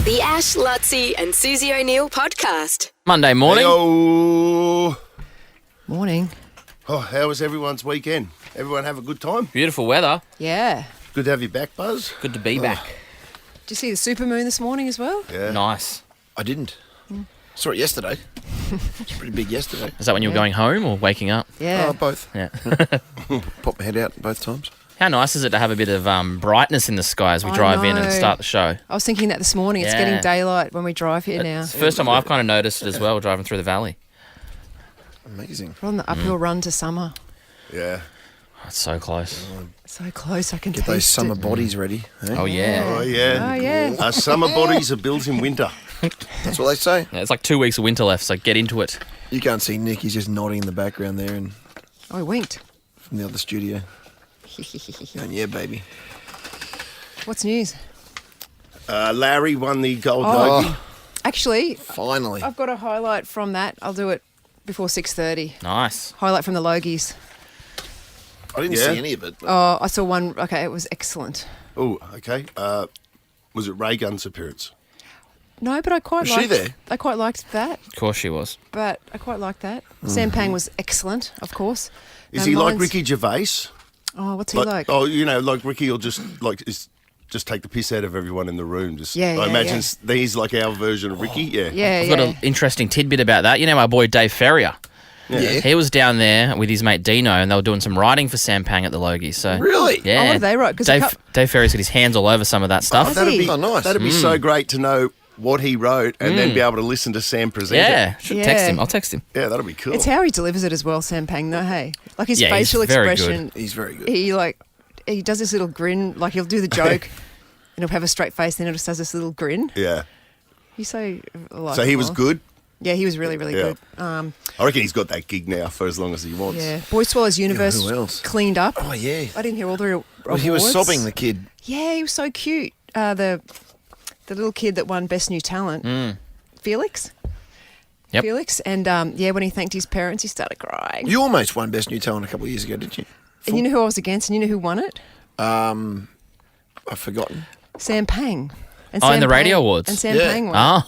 The Ash, Lutzi and Susie O'Neill podcast. Monday morning. Hey-o. Morning. Oh, how was everyone's weekend? Everyone have a good time? Beautiful weather. Yeah. Good to have you back, Buzz. Good to be back. Did you see the supermoon this morning as well? Yeah. Nice. I didn't. Saw it yesterday. It's pretty big yesterday. Is that when you were going home or waking up? Yeah. Oh, both. Yeah. Popped my head out both times. How nice is it to have a bit of brightness in the sky as we I drive in and know. start the show? I was thinking that this morning. It's Yeah. getting daylight when we drive here now. It's the first time I've kind of noticed it as well, driving through the valley. Amazing. We're on the uphill run to summer. Yeah. Oh, it's so close. So close, I can Get taste those summer it. bodies ready. Eh? Oh, yeah. Oh, yeah. Oh, yeah. Our summer bodies are built in winter. That's what they say. Yeah, it's like 2 weeks of winter left, so get into it. You can't see Nick. He's just nodding in the background there and Oh, he winked. from the other studio. And yeah, baby. What's news? Larry won the gold Oh. Logie. Actually, Finally. I've got a highlight from that. I'll do it before 6:30. Nice. Highlight from the Logies. I didn't Yeah. see any of it. But Oh, I saw one. Okay, it was excellent. Oh, okay. Was it Ray Gunn's appearance? No, but I quite Was liked. she there? I quite liked that. Of course she was. But I quite liked that. Sam Pang was excellent, of course. Is And he like mine's- Ricky Gervais? Oh, what's he like? Oh, you know, like Ricky will just just take the piss out of everyone in the room. Just Yeah, I yeah, imagine yeah. he's like our version of Ricky. Yeah. Yeah, I've yeah. got an interesting tidbit about that. You know our boy Dave Ferrier? yeah. He was down there with his mate Dino and they were doing some writing for Sam Pang at the Logie. So Really? Yeah. Oh, what did they write? 'Cause Dave Ferrier's got his hands all over some of that stuff. Has That'd he? be Oh, nice. That'd be so great to know what he wrote and then be able to listen to Sam present it. Yeah. Should text Yeah. him. I'll text him. Yeah, that'll be cool. It's how he delivers it as well, Sam Pang, though, hey? Like his Yeah, he's facial very expression. He's very good. He does this little grin, like he'll do the joke and he'll have a straight face, then he just does this little grin. Yeah. He's so So he was good. Yeah, he was really, really Yeah. good. I reckon he's got that gig now for as long as he wants. Yeah. Boy Swallows Universe who else? cleaned up. Oh, yeah. I didn't hear all the awards. Well, he was sobbing, the kid. Yeah, he was so cute. The little kid that won Best New Talent, Felix. Yep. Felix. And yeah, when he thanked his parents, he started crying. You almost won Best New Talent a couple of years ago, didn't you? And you know who I was against, and you know who won it? I've forgotten. Sam Pang. And Oh, in Sam the Radio Pang- Awards? And Sam Yeah. Pang won. Oh.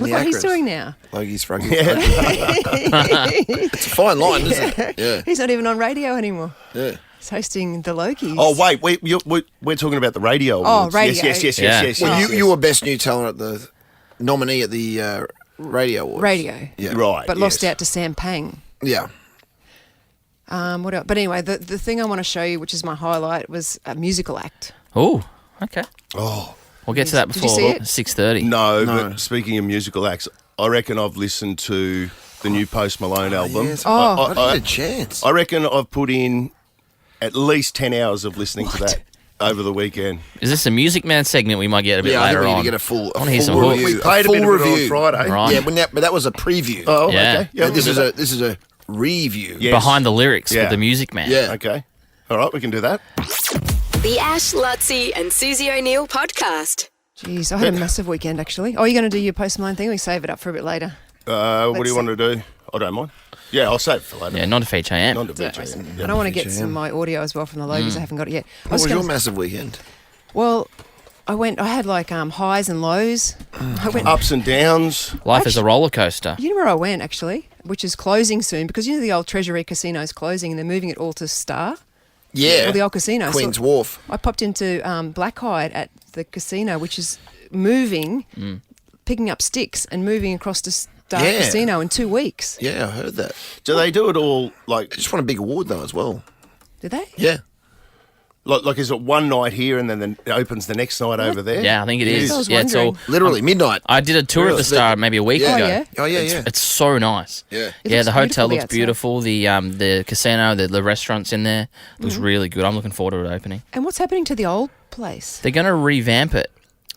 Look the what he's actress. doing now. Logie's froggy. It's a fine line, isn't it? Yeah. He's not even on radio anymore. Yeah. He's hosting the Logies. Oh, wait. We're talking about the radio awards. radio. Yes. Yeah. Well, yes. you were Best New Talent at the nominee at the Radio Awards. Radio. Yeah. Right. But lost yes. out to Sam Pang. Yeah. What else? But anyway, the thing I want to show you, which is my highlight, was a musical act. Oh, okay. Oh, We'll get to that Did you before see it? 6:30. no, No. but speaking of musical acts, I reckon I've listened to the new Post Malone album. Yes. Oh. I didn't get a chance. I reckon I've put in at least 10 hours of listening to What? that over the weekend. Is this a Music Man segment we might get a bit Yeah, I think later we need on? to get a full, I wanna hear some full hooks. review. We played a full bit of it on review. Friday. Right. Yeah, but that was a preview. Oh, Yeah. okay. Yeah, this we is can a do this is a review. Yeah. Behind the lyrics Yeah. with the Music Man. Yeah. that. Okay. All right, we can do that. The Ash, Lutzi and Susie O'Neill podcast. Jeez, I had a massive weekend, actually. Oh, you're going to do your Post Malone thing, or we save it up for a bit later? What do Let's you want to do? I don't mind. Yeah, I'll save it for later. Yeah, not a feature, yeah. Not a bit. And I want to get some of my audio as well from the Logies. I haven't got it yet. I What was gonna- your massive weekend? Well, I had like highs and lows. I went. Ups and downs. Life is a roller coaster. You know where I went, actually, which is closing soon, because you know the old Treasury Casino is closing and they're moving it all to Star. Yeah. Or the old casino. Queen's So Wharf. I popped into Blackhide at the casino, which is moving, picking up sticks and moving across to Star Yeah. Casino in 2 weeks. Yeah, I heard that. Do they do it all like Just won a big award though as well. Did they? Yeah. like is it one night here and then it opens the next night over there? Yeah, I think it It is. is. I was Yeah, it's all. wondering. Literally midnight. I did a tour of the Star maybe a week Yeah. ago. Oh, yeah? Oh yeah, It's, yeah. it's so nice. Yeah. It Yeah, looks the hotel beautiful, the looks outside. beautiful. The casino, the restaurants in there looks really good. I'm looking forward to it opening. And what's happening to the old place? They're going to revamp it.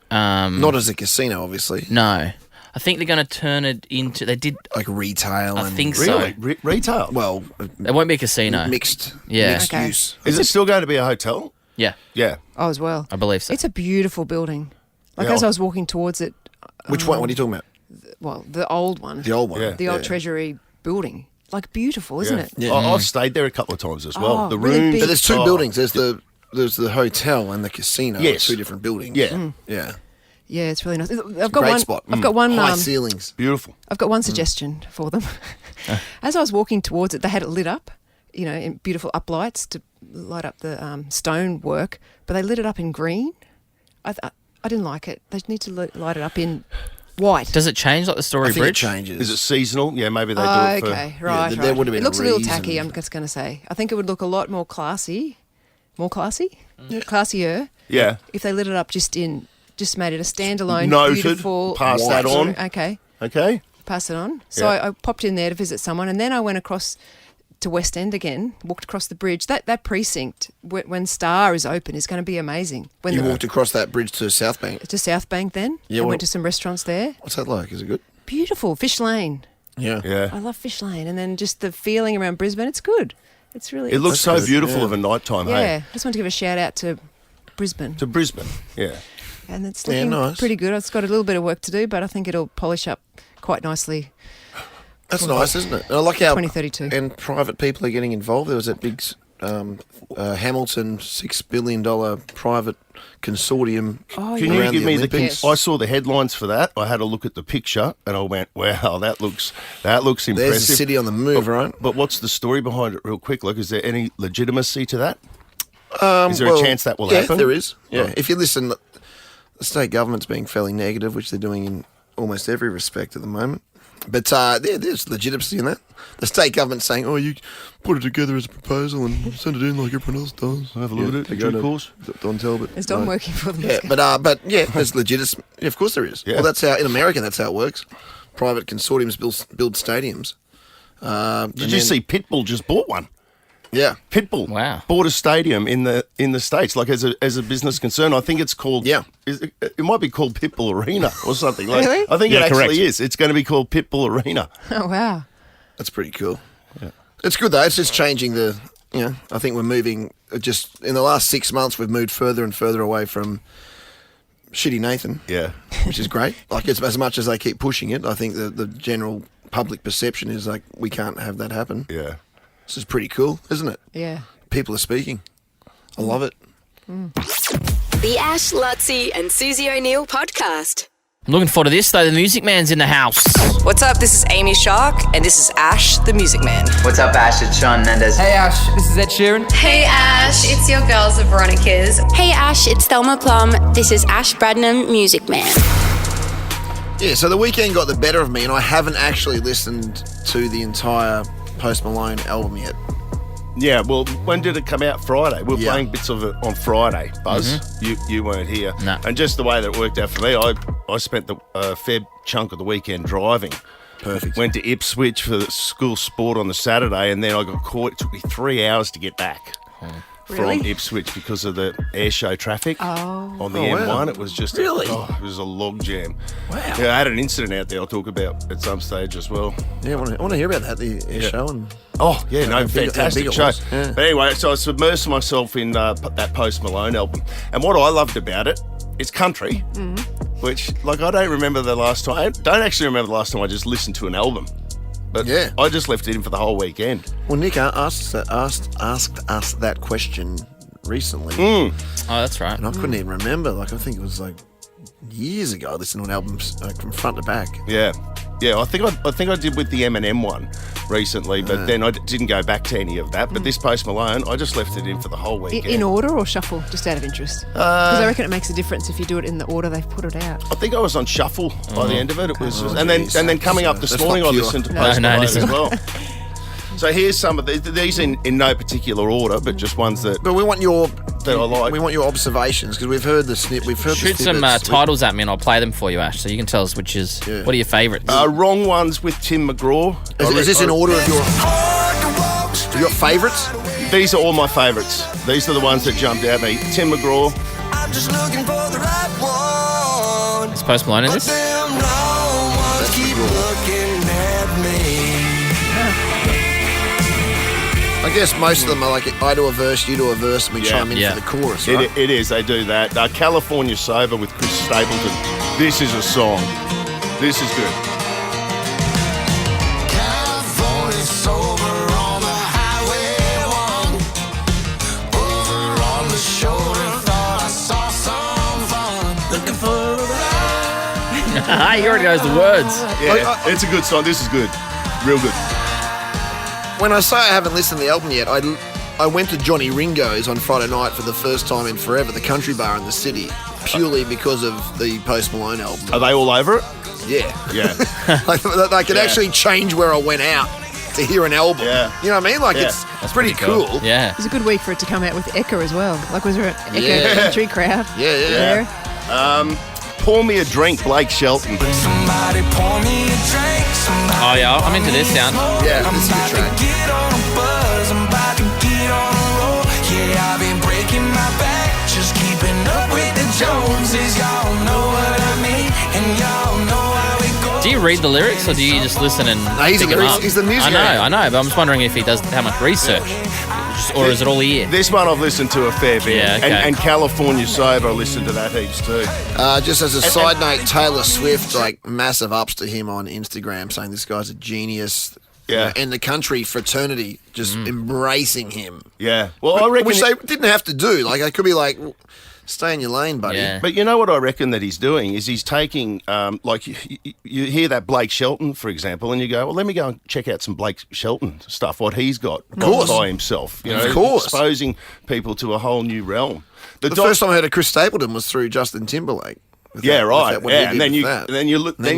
Not as a casino, obviously. No, I think they're going to turn it into. They did. Like retail I and think so. Really? Retail? well, It won't be a casino. mixed Yeah. mixed Okay. use. Is it still going to be a hotel? Yeah, Yeah. Oh, as well. I believe so. It's a beautiful building. Like Yeah. as I was walking towards it, Which one? What are you talking about? well, the old one, The old one. Yeah. the old Treasury building. Like beautiful, isn't it? Yeah. I've stayed there a couple of times as well. Oh, The really rooms. big. But there's two Oh, buildings. There's the hotel and the casino. Yes. Two different buildings. Yeah. Yeah. Yeah, it's really nice. I've got Great one. spot. I've got one. High ceilings. Beautiful. I've got one suggestion for them. As I was walking towards it, they had it lit up, in beautiful uplights to light up the stone work, but they lit it up in green. I didn't like it. They need to light it up in white. Does it change like the Story I think it Bridge? changes. Is it seasonal? Yeah, maybe they do it for... Okay, right. there would have been It looks a a little reason. tacky, I'm just going to say. I think it would look a lot more classy. More classy? Classier. Yeah. If they lit it up just made it a standalone, Noted. beautiful... Pass that on. Okay. Okay. Pass it on. So Yeah. I popped in there to visit someone, and then I went across to West End again, walked across the bridge. That precinct, when Star is open, is going to be amazing. When You walked across that bridge to South Bank. to South Bank then. Yeah, I well- went to some restaurants there. What's that like? Is it good? Beautiful. Fish Lane. Yeah. Yeah. I love Fish Lane. And then just the feeling around Brisbane, it's good. It's really... It looks so That's good, beautiful yeah. of a nighttime, Yeah. hey? I just want to give a shout out to Brisbane. To Brisbane, yeah. And it's Yeah, looking nice. pretty good. It's got a little bit of work to do, but I think it'll polish up quite nicely. That's nice, isn't it? And I like how 2032. and private people are getting involved. There was that big Hamilton $6 billion private consortium. Oh, Can yeah. you around give the me the... Olympics. I saw the headlines for that. I had a look at the picture and I went, wow, that looks impressive. There's a city on the move, right? But what's the story behind it real quick? Like, is there any legitimacy to that? Is there Well, a chance that will yeah, happen? there is. Yeah, Right. if you listen, the state government's being fairly negative, which they're doing in almost every respect at the moment. But there's legitimacy in that. The state government's saying, "Oh, you put it together as a proposal and send it in like everyone else does." Have a look at it, they due go to course. Don Talbot. Is Don working for them? Yeah, but yeah, there's legitimacy. Yeah, of course there is. Yeah. Well, that's how in America that's how it works. Private consortiums build stadiums. Did you see Pitbull just bought one? Yeah. Pitbull Wow. bought a stadium in the States, like as a business concern. I think it's called... Yeah. It might be called Pitbull Arena or something. Like, Really? I think Yeah, it actually correct. is. It's going to be called Pitbull Arena. Oh, wow. That's pretty cool. Yeah. It's good though. It's just changing the. I think we're moving. Just in the last 6 months, we've moved further and further away from Shitty Nathan. Yeah. Which is great. Like it's, as much as they keep pushing it, I think the general public perception is like we can't have that happen. Yeah. This is pretty cool, isn't it? Yeah. People are speaking. I love it. The Ash, Lutzi, and Susie O'Neill podcast. I'm looking forward to this, though. The Music Man's in the house. What's up? This is Amy Shark, and this is Ash, the Music Man. What's up, Ash? It's Sean Mendes. Hey Ash, this is Ed Sheeran. Hey Ash, it's your girls, the Veronicas. Hey Ash, it's Thelma Plum. This is Ash Bradnam, Music Man. Yeah, so the weekend got the better of me, and I haven't actually listened to the entire Post Malone album yet. Yeah, well, when did it come out? Friday. We were Yeah. playing bits of it on Friday, Buzz. You weren't here. No. And just the way that it worked out for me, I spent the fair chunk of the weekend driving. Perfect. Went to Ipswich for the school sport on the Saturday, and then I got caught. It took me 3 hours to get back Really? from Ipswich because of the air show traffic on the Oh, M1. wow. It was just Really? it was a log jam. Wow. Yeah, I had an incident out there I'll talk about at some stage as well. Yeah, I want to hear about that, the air show. And Oh, yeah, no, how big fantastic it show. was, yeah. But anyway, so I submersed myself in that Post Malone album. And what I loved about it, it's country, which, like, I don't remember the last time. I don't actually remember the last time I just listened to an album. But Yeah. I just left it in for the whole weekend. well, Nick asked us that question recently, Oh, that's right. and I couldn't even remember. Like, I think it was like years ago. I listened to an album like, from front to back. Yeah. Yeah, I think I did with the Eminem one recently, but then I didn't go back to any of that. But this Post Malone, I just left it in for the whole weekend. In order or shuffle, just out of interest? Because I reckon it makes a difference if you do it in the order they've put it out. I think I was on shuffle by the end of it. It was, Oh, and then geez. coming up this That's morning, not I pure. listened to No, Post no, it Malone as isn't. well. So here's some of these in no particular order, but just ones that But we want your I like. We want your observations because we've heard the Shoot some titles at me and I'll play them for you, Ash, so you can tell us which is... Yeah. What are your favourites? Wrong ones with Tim McGraw. Is this in order of your favourites? These are all my favourites. These are the ones that jumped out at me. Tim McGraw. Is Post Malone in this? I guess most of them are like I do a verse, you do a verse, and we chime in yeah. for the chorus, right? It is. They do that. California Sober with Chris Stapleton. This is a song. This is good. He already knows the words. Yeah, it's a good song. This is good. Real good. When I say I haven't listened to the album yet, I went to Johnny Ringo's on Friday night for the first time in forever, the country bar in the city, purely because of the Post Malone album. Are they all over it? Yeah. Yeah. I could actually change where I went out to hear an album. Yeah. You know what I mean? Like, it's pretty cool. Yeah. It was a good week for it to come out with Ekka as well. Like, was there an Ekka country crowd? Yeah. There? Pour Me a Drink, Blake Shelton. Somebody pour me a drink. Oh, yeah, I'm into this sound. Yeah, this is a good track. Get on a buzz, I'm about to get on a roll. Yeah, I've been breaking my back, just keeping up with the Joneses. Y'all know what I mean, and y'all know how it goes. Do you read the lyrics or do you just listen and he's pick the them up? he's the music I know, but I'm just wondering if he does how much research. Or is it all ear? This one I've listened to a fair bit. Yeah, okay. And California Sober, I listened to that heaps too. Just as a side note, Taylor Swift, like, massive ups to him on Instagram, saying this guy's a genius. Yeah. And the country fraternity just embracing him. Yeah. Well, I reckon... Which they didn't have to do. Like, they could be like, stay in your lane, buddy. Yeah. But you know what I reckon that he's doing is he's taking, like, you hear that Blake Shelton, for example, and you go, well, let me go and check out some Blake Shelton stuff, what he's got course. by himself. You know, Of course. exposing people to a whole new realm. The first time I heard of Chris Stapleton was through Justin Timberlake. Yeah, right. Yeah, and then you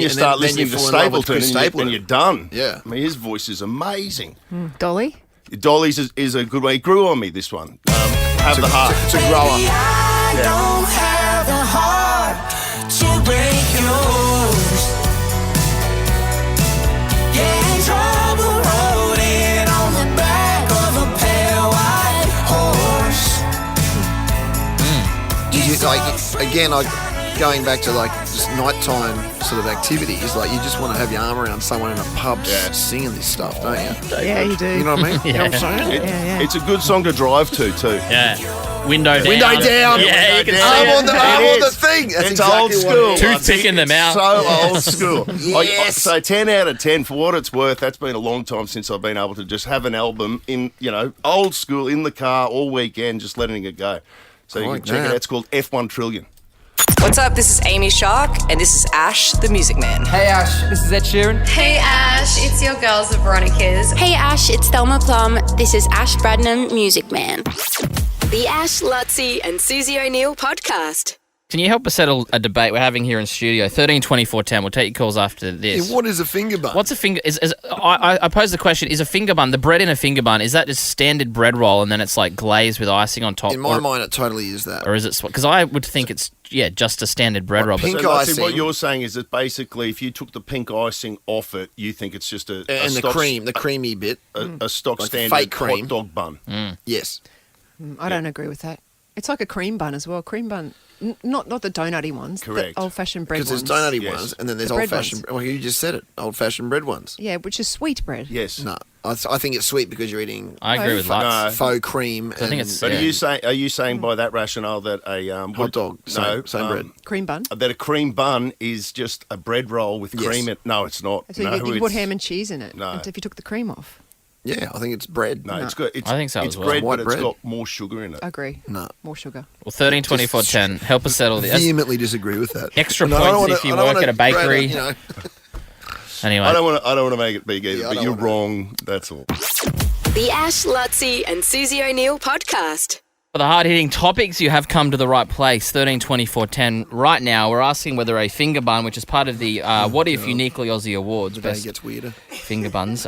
start listening to fall in love with Stapleton, Chris and Stapleton. you're done. Yeah. I mean, his voice is amazing. Dolly? Dolly's is a good one. He grew on me, this one. Have the heart. It's a grower. I don't have the heart to break yours. Yeah, trouble rolling on the back of a pale white horse. Going back to, like, just nighttime sort of activities, like, you just want to have your arm around someone in a pub singing this stuff, don't you? Yeah, you do. You know what I mean? You know what I'm saying? It's a good song to drive to, too. Yeah. Window down. Window down. Yeah, you can see I'm it. on the thing. That's It's exactly old what school. it is. Toothpick in the mouth. So old school. Yes. So 10 out of 10, for what it's worth, that's been a long time since I've been able to just have an album in, old school, in the car all weekend, just letting it go. So you like can check it that. out. It's called F1 Trillion. What's up? This is Amy Shark, and this is Ash, the Music Man. Hey Ash, this is Ed Sheeran. Hey Ash, it's your girls, the Veronicas. Hey Ash, it's Thelma Plum. This is Ash Bradnam, Music Man. The Ash, Lutzi and Susie O'Neill podcast. Can you help us settle a debate we're having here in studio? 13 24 10. We'll take your calls after this. Yeah, what is a finger bun? What's a finger? I pose the question: is a finger bun, the bread in a finger bun, is that just standard bread roll and then it's like glazed with icing on top? In my mind, it totally is that. Or is it? Because I would think it's just a standard bread roll. pink So, icing. what you're saying is that basically, if you took the pink icing off it, you think it's just a stock, the creamy bit. a stock Like standard fake cream. hot dog bun. Yes. I don't agree with that. It's like a cream bun as well. Cream bun, not the donutty ones. Correct. The old-fashioned bread ones. Because there's donutty Yes. ones, and then there's The bread old-fashioned... Well, you just said it. Old-fashioned bread ones. Yeah, which is sweet bread. Yes. No, I think it's sweet because you're eating I agree with Lutz. faux cream. I think it's- But Yeah. are you saying by that rationale that a hot dog, same bread. Cream bun. that a cream bun is just a bread roll with Yes. cream in? No, it's not. So no, you put it's- ham and cheese in it. No. And if you took the cream off. Yeah, I think it's bread. No, it's good. It's, I think so it's as well. bread, White but bread. it's got more sugar in it. I agree. No. More sugar. Well, 13 24 10. Help us settle this. Vehemently disagree with that. Extra No, I don't points if wanna- you I don't work wanna at a bakery. brag, Anyway. I don't want to make it big either, Yeah, I but don't you're wanna- wrong. That's all. The Ash, Lutzi and Susie O'Neill podcast. For the hard-hitting topics, you have come to the right place. 13 24 10. Right now, we're asking whether a finger bun, which is part of the What If Uniquely Aussie Awards, The day best gets weirder. finger buns.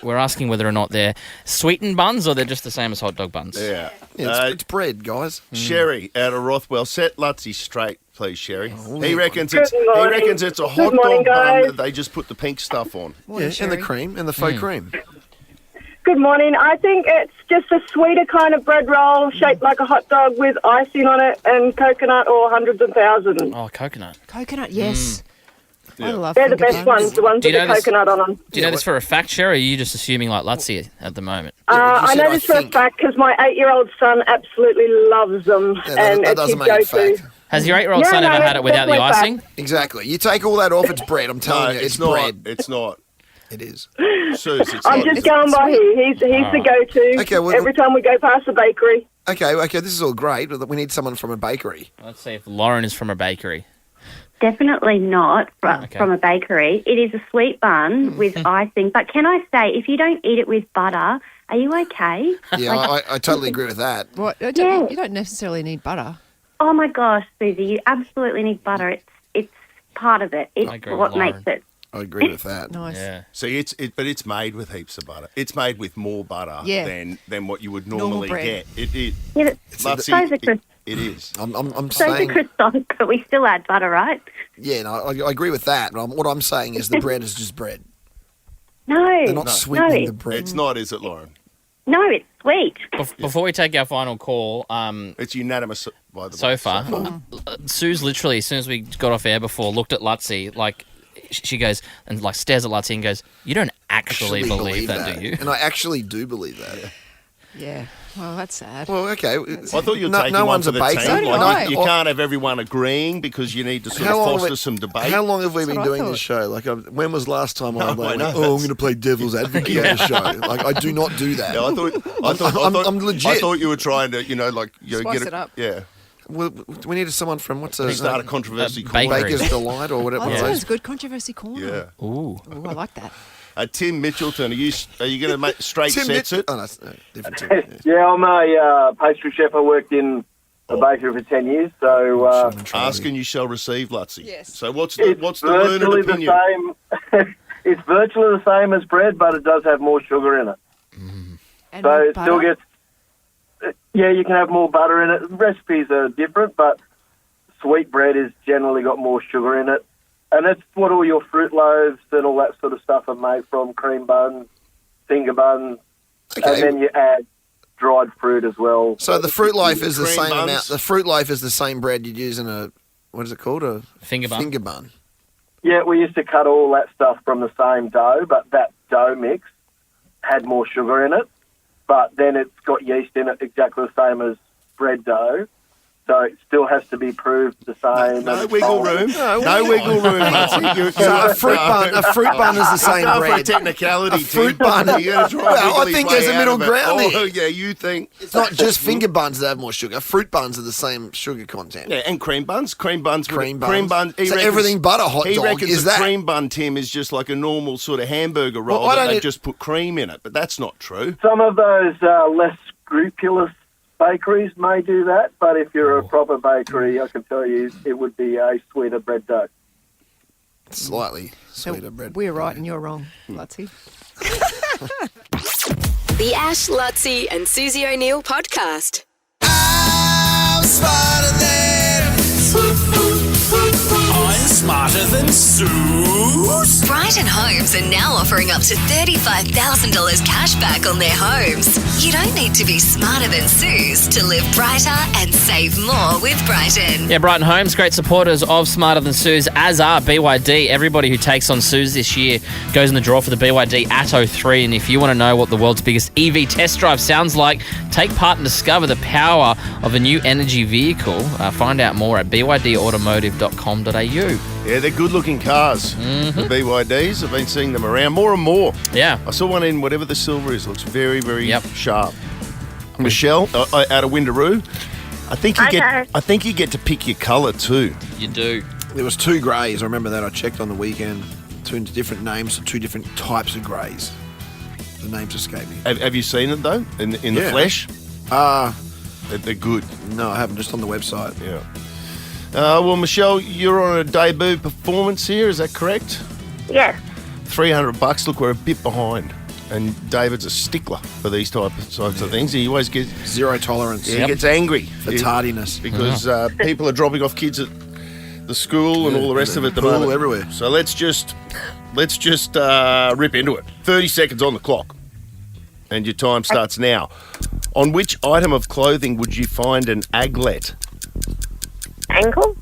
We're asking whether or not they're sweetened buns or they're just the same as hot dog buns. Yeah. Yeah, it's bread, guys. Sherry out of Rothwell. Set Lutzy straight, please, Sherry. Oh, he yeah. reckons Good morning. it's a hot morning, dog bun guys. that they just put the pink stuff on. Morning, Yeah, and the Sherry. cream, and the faux cream. Good morning. I think it's just a sweeter kind of bread roll shaped like a hot dog with icing on it and coconut or hundreds of thousands. Oh, coconut. Coconut, yes. I Yeah. love They're the finger best buns. ones, the ones Do with you the know this- coconut on them. Do you know this for a fact, Sherry, or are you just assuming like Lutzy at the moment? Yeah, but you I said know I this for a think. fact because my 8-year-old son absolutely loves them. Yeah, and that it's doesn't his make it go-to. fact. Has your 8-year-old Yeah, son no, ever had it's it without the definitely icing? Exactly. You take all that off, it's bread. I'm No, telling you, it's it's bread. not. It's not. It is. Suze, it's I'm not. just going by here. He's the go-to Okay, well- every time we go past the bakery. Okay, this is all great, but we need someone from a bakery. Let's see if Lauren is from a bakery. definitely not from a bakery. It is a sweet bun with icing. But can I say, if you don't eat it with butter, are you okay? Yeah, I totally agree with that. What? You don't necessarily need butter. Oh my gosh, Susie, you absolutely need butter. It's part of it. It's what makes it. I agree with that. Nice. Yeah. See, but it's made with heaps of butter. It's made with more butter than what you would normally get. It is. I'm so saying. The croissant, but we still add butter, right? Yeah, no, I agree with that. But what I'm saying is the bread is just bread. No, they're not sweetening the bread. It's not, is it, Lauren? No, it's sweet. Before we take our final call, it's unanimous by the so far. Sue's literally, as soon as we got off air before, looked at Lutzi, like she goes and like stares at Lutzi and goes, "You don't actually believe that, do you?" And I actually do believe that. Yeah. Well, that's sad. Well, okay. I thought you were taking one for the team. So you can't have everyone agreeing because you need to sort of foster some debate. How long have we been doing this show? Like, when was last time I'm going to play devil's advocate on the show? Like, I do not do that. Yeah, I'm legit. I thought you were trying to, spice it up. Yeah. Well, we needed someone from start a controversy corner. Baker's Delight or whatever. Oh, that sounds good. Controversy corner. Yeah. Ooh, I like that. Tim Mitchelton, are you going to make straight sets it? Oh, no, different Tim. Yeah, I'm a pastry chef. I worked in a bakery for 10 years, so... Ask and you shall receive, Lutzi. Yes. So what's the learned opinion? It's virtually the same as bread, but it does have more sugar in it. And so it still gets... Yeah, you can have more butter in it. Recipes are different, but sweet bread has generally got more sugar in it. And that's what all your fruit loaves and all that sort of stuff are made from, cream buns, finger buns, and then you add dried fruit as well. So the fruit loaf is the same buns. amount. The fruit loaf is the same bread you'd use in a, what is it called? A finger bun. Finger bun. Yeah, we used to cut all that stuff from the same dough, but that dough mix had more sugar in it. But then it's got yeast in it exactly the same as bread dough. So it still has to be proved the same. No wiggle room. No wiggle room. So a fruit bun is the same bread. For a technicality. A fruit bun. Well, I think there's a middle ground there. Oh, yeah, you think. It's not just finger buns that have more sugar. Fruit buns are the same sugar content. Yeah, and cream buns. Cream buns. So everything but a hot dog he reckons is a that. cream bun, Tim, is just like a normal sort of hamburger roll that they just put cream in it. But that's not true. Some of those less scrupulous bakeries may do that, but if you're a proper bakery, I can tell you it would be a sweeter bread dough. Slightly sweeter bread. We're right and you're wrong, Lutzi. The Ash, Lutzi and Susie O'Neill podcast. I'm smarter than Sue. Brighton Homes are now offering up to $35,000 cash back on their homes. You don't need to be smarter than Sue's to live brighter and save more with Brighton. Yeah, Brighton Homes, great supporters of Smarter Than Sue's, as are BYD. Everybody who takes on Sue's this year goes in the draw for the BYD Atto 3. And if you want to know what the world's biggest EV test drive sounds like, take part and discover the power of a new energy vehicle. Find out more at bydautomotive.com.au. Yeah, they're good-looking cars, the BYDs. I've been seeing them around more and more. Yeah. I saw one in whatever the silver is. Looks very, very sharp. Michelle, out of Windaroo, I think you get to pick your colour too. You do. There was 2 greys. I remember that. I checked on the weekend. 2 different names for 2 different types of greys. The names escape me. Have you seen it though in the flesh? They're good. No, I haven't. Just on the website. Yeah. Well, Michelle, you're on a debut performance here. Is that correct? Yes. $300. Look, we're a bit behind. And David's a stickler for these types of things. He always gets... Zero tolerance. He gets angry. For tardiness. Because people are dropping off kids at the school and all the rest of it at the moment. Everywhere. So let's just rip into it. 30 seconds on the clock. And your time starts now. On which item of clothing would you find an aglet? Ankle?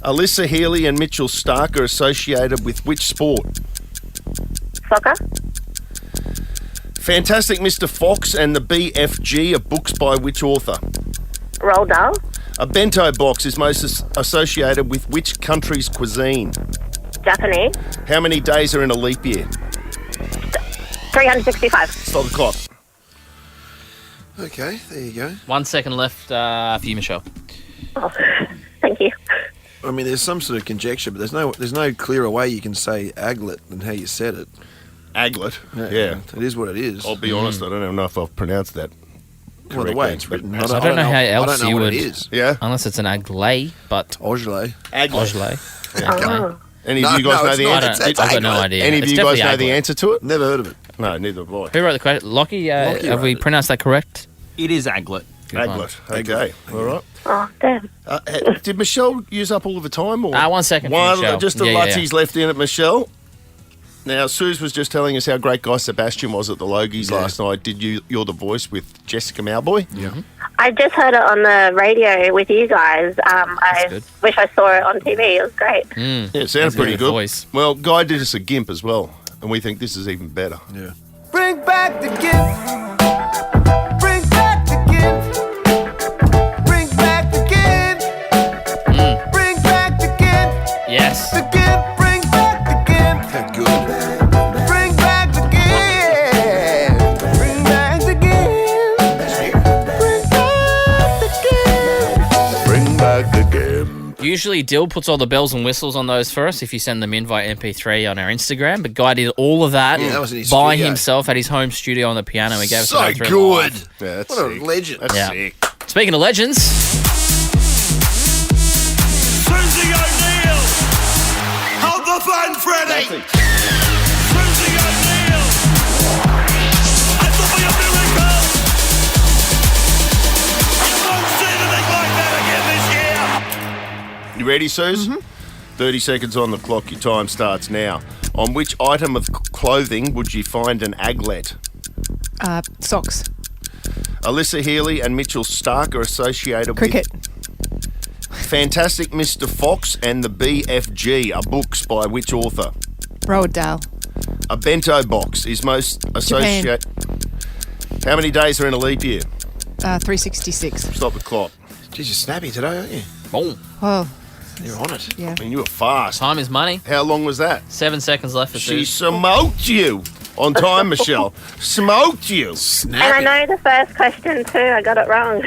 Alyssa Healy and Mitchell Stark are associated with which sport? Soccer? Fantastic Mr. Fox and the BFG are books by which author? Roald Dahl? A bento box is most associated with which country's cuisine? Japanese? How many days are in a leap year? 365. Stop the clock. Okay, there you go. 1 second left for you, Michelle. Oh, thank you. I mean, there's some sort of conjecture, but there's no clearer way you can say aglet than how you said it. Aglet? Yeah. It is what it is. I'll be honest, I don't even know if I've pronounced that. Well, the way it's written. I don't know how else you would. It is. Yeah. Unless it's an aglet, but. Oglet. Oglet. Okay. Any of you guys know the answer? I've got no idea. Any of you guys know the answer to it? Never heard of it. No, neither have I. Who wrote the question? Lockie, have we pronounced that correct? It is aglet. Aglet. Okay. All right. Oh, damn. Did Michelle use up all of her time? Or 1 second for Michelle. Just the Lutzies left in it, Michelle. Now, Suze was just telling us how great Guy Sebastian was at the Logies last night. Did you're the voice with Jessica Mowboy? Yeah. I just heard it on the radio with you guys. I wish I saw it on TV. It was great. Yeah, it sounded pretty good. Voice. Well, Guy did us a GIMP as well, and we think this is even better. Yeah. Bring back the gift. Bring back the gift. Bring back the gift. Bring back the gift. Yes. The gift. Bring back the gift. How good. Bring back the gift. Bring back the gift. Bring back the gift. Usually Dill puts all the bells and whistles on those for us if you send them in via MP3 on our Instagram, but Guy did all of that, that was in his by studio. himself at his home studio on the piano. He gave us So a go through good. live. Yeah, that's What sick. a legend. That's sick. Speaking of legends, Susie O'Neill. Hold the phone, Freddie. Susie O'Neill. I thought we a miracle. I won't see anything like that again this year. You ready, Suze? 30 seconds on the clock. Your time starts now. On which item of clothing would you find an aglet? Socks. Alyssa Healy and Mitchell Stark are associated Cricket. with Fantastic Mr. Fox and the BFG are books by which author? Roald Dahl. A bento box is most associated. How many days are in a leap year? 366. Stop the clock. Jeez, you're snappy today, aren't you? boom. Oh, You're on it. yeah. I mean, you were fast. Time is money. How long was that? 7 seconds left for She Suze. smoked you. On time, Michelle. Smoked you. And I know the first question too. I got it wrong.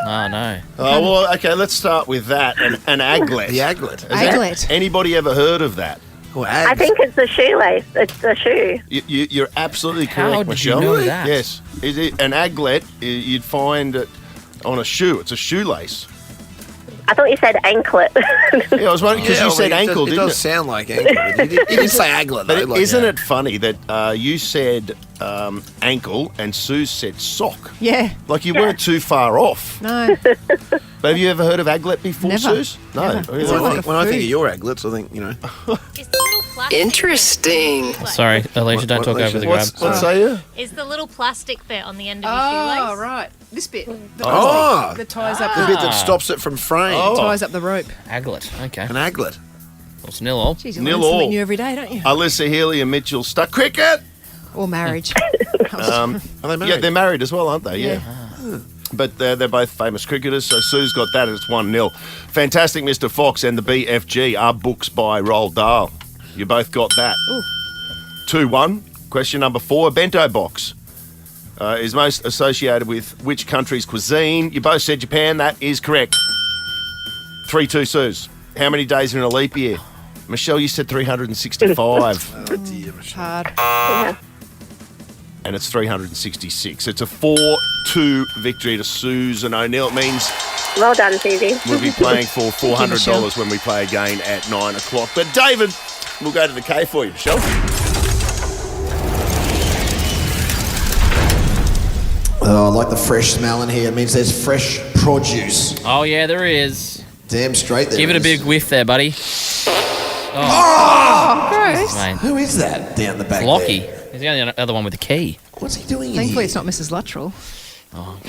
Oh, no. Oh, well, okay, let's start with that. An aglet. The aglet. Has anybody ever heard of that? I think it's a shoelace. It's a shoe. You're absolutely correct, How did Michelle. you know that? Yes. An aglet, you'd find it on a shoe. It's a shoelace. I thought you said anklet. Yeah, I was wondering because you said ankle, it didn't does it? sound like ankle. But you didn't say aglet, though. But isn't it funny that you said ankle and Sue said sock? Yeah. Like you weren't too far off. No. But have you ever heard of aglet before, Never. Suze? No. Never. Really? When I think of your aglets, I think, Interesting. Sorry, Alicia, don't talk over the grab. What say you? Is the little plastic bit on the end of your shoelace? Oh, right. This bit. The Oh. that ties up the bit that stops it from fraying. ties up the rope. Aglet, okay. An aglet. Well, it's nil all. Jeez, you Nil learn something all. new every day, don't you? Alyssa Healy and Mitchell Stuck. Cricket! Or marriage. Are they married? Yeah, they're married as well, aren't they? Yeah. Yeah. But they're both famous cricketers, so Sue's got that, and it's 1-0. Fantastic Mr. Fox and the BFG are books by Roald Dahl. You both got that. 2-1. Question number 4. A bento box is most associated with which country's cuisine? You both said Japan. That is correct. 3-2, Suze. How many days are in a leap year? Michelle, you said 365. Oh, dear, Michelle. Hard. Yeah. And it's 366. It's a 4-2 victory to Susan O'Neill. It means Well done, Susie. we'll be playing for $400 when we play again at 9 o'clock. But David, we'll go to the K for you, Michelle. Oh, I like the fresh smell in here. It means there's fresh produce. Oh, yeah, there is. Damn straight there Give it a is. big whiff there, buddy. Oh! Gross. Mate. Who is that down the back Lockie. there? He's the only other one with the key. What's he doing in Thankfully, here? it's not Mrs. Luttrell.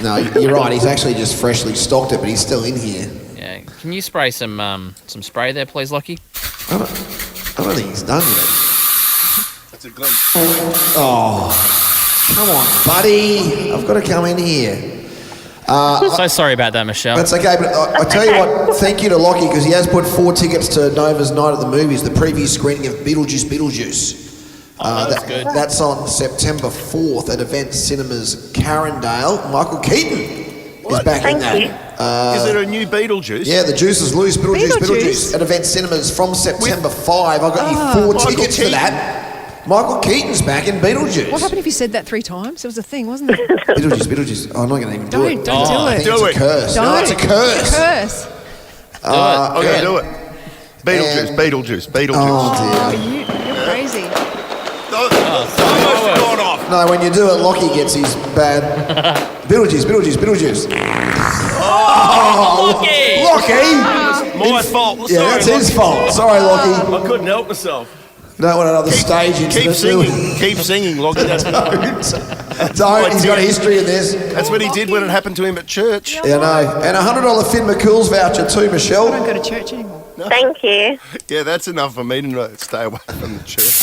No, you're right. He's actually just freshly stocked it, but he's still in here. Yeah. Can you spray some spray there, please, Lockie? I don't think he's done yet. That's a glimpse. Oh, come on, buddy. I've got to come in here. So sorry about that, Michelle. That's okay, but I tell you what, thank you to Lockie because he has put 4 tickets to Nova's Night at the Movies, the preview screening of Beetlejuice. That's good. That's on September 4th at Event Cinemas Carindale. Michael Keaton. is back in that. Is there a new Beetlejuice? Yeah, the juice is loose. Beetlejuice Beetlejuice? at Event Cinemas from September 5. I got you 4 Michael tickets for Keaton. that. Michael Keaton's back in Beetlejuice. What happened if you said that 3 times? It was a thing, wasn't it? Beetlejuice. Oh, I'm not going to even do it. Don't do I it. think Do it's it. a curse. Don't. No, it's a curse. It's a curse. I'm going yeah. to do it. Beetlejuice. Oh, dear. You're crazy. Almost gone off. No, when you do it, Lockie gets his bad. Beetlejuice. Lockie! My fault. Yeah, that's his fault. Sorry, Lockie. I couldn't help myself. Don't want another stage incident. Keep singing, Lockie. That's Don't. He's got a history in this. That's what he did when it happened to him at church. Yeah, no. And a $100 Finn McCool's voucher too, Michelle. I don't go to church anymore. Thank you. Yeah, that's enough for me to stay away from the church.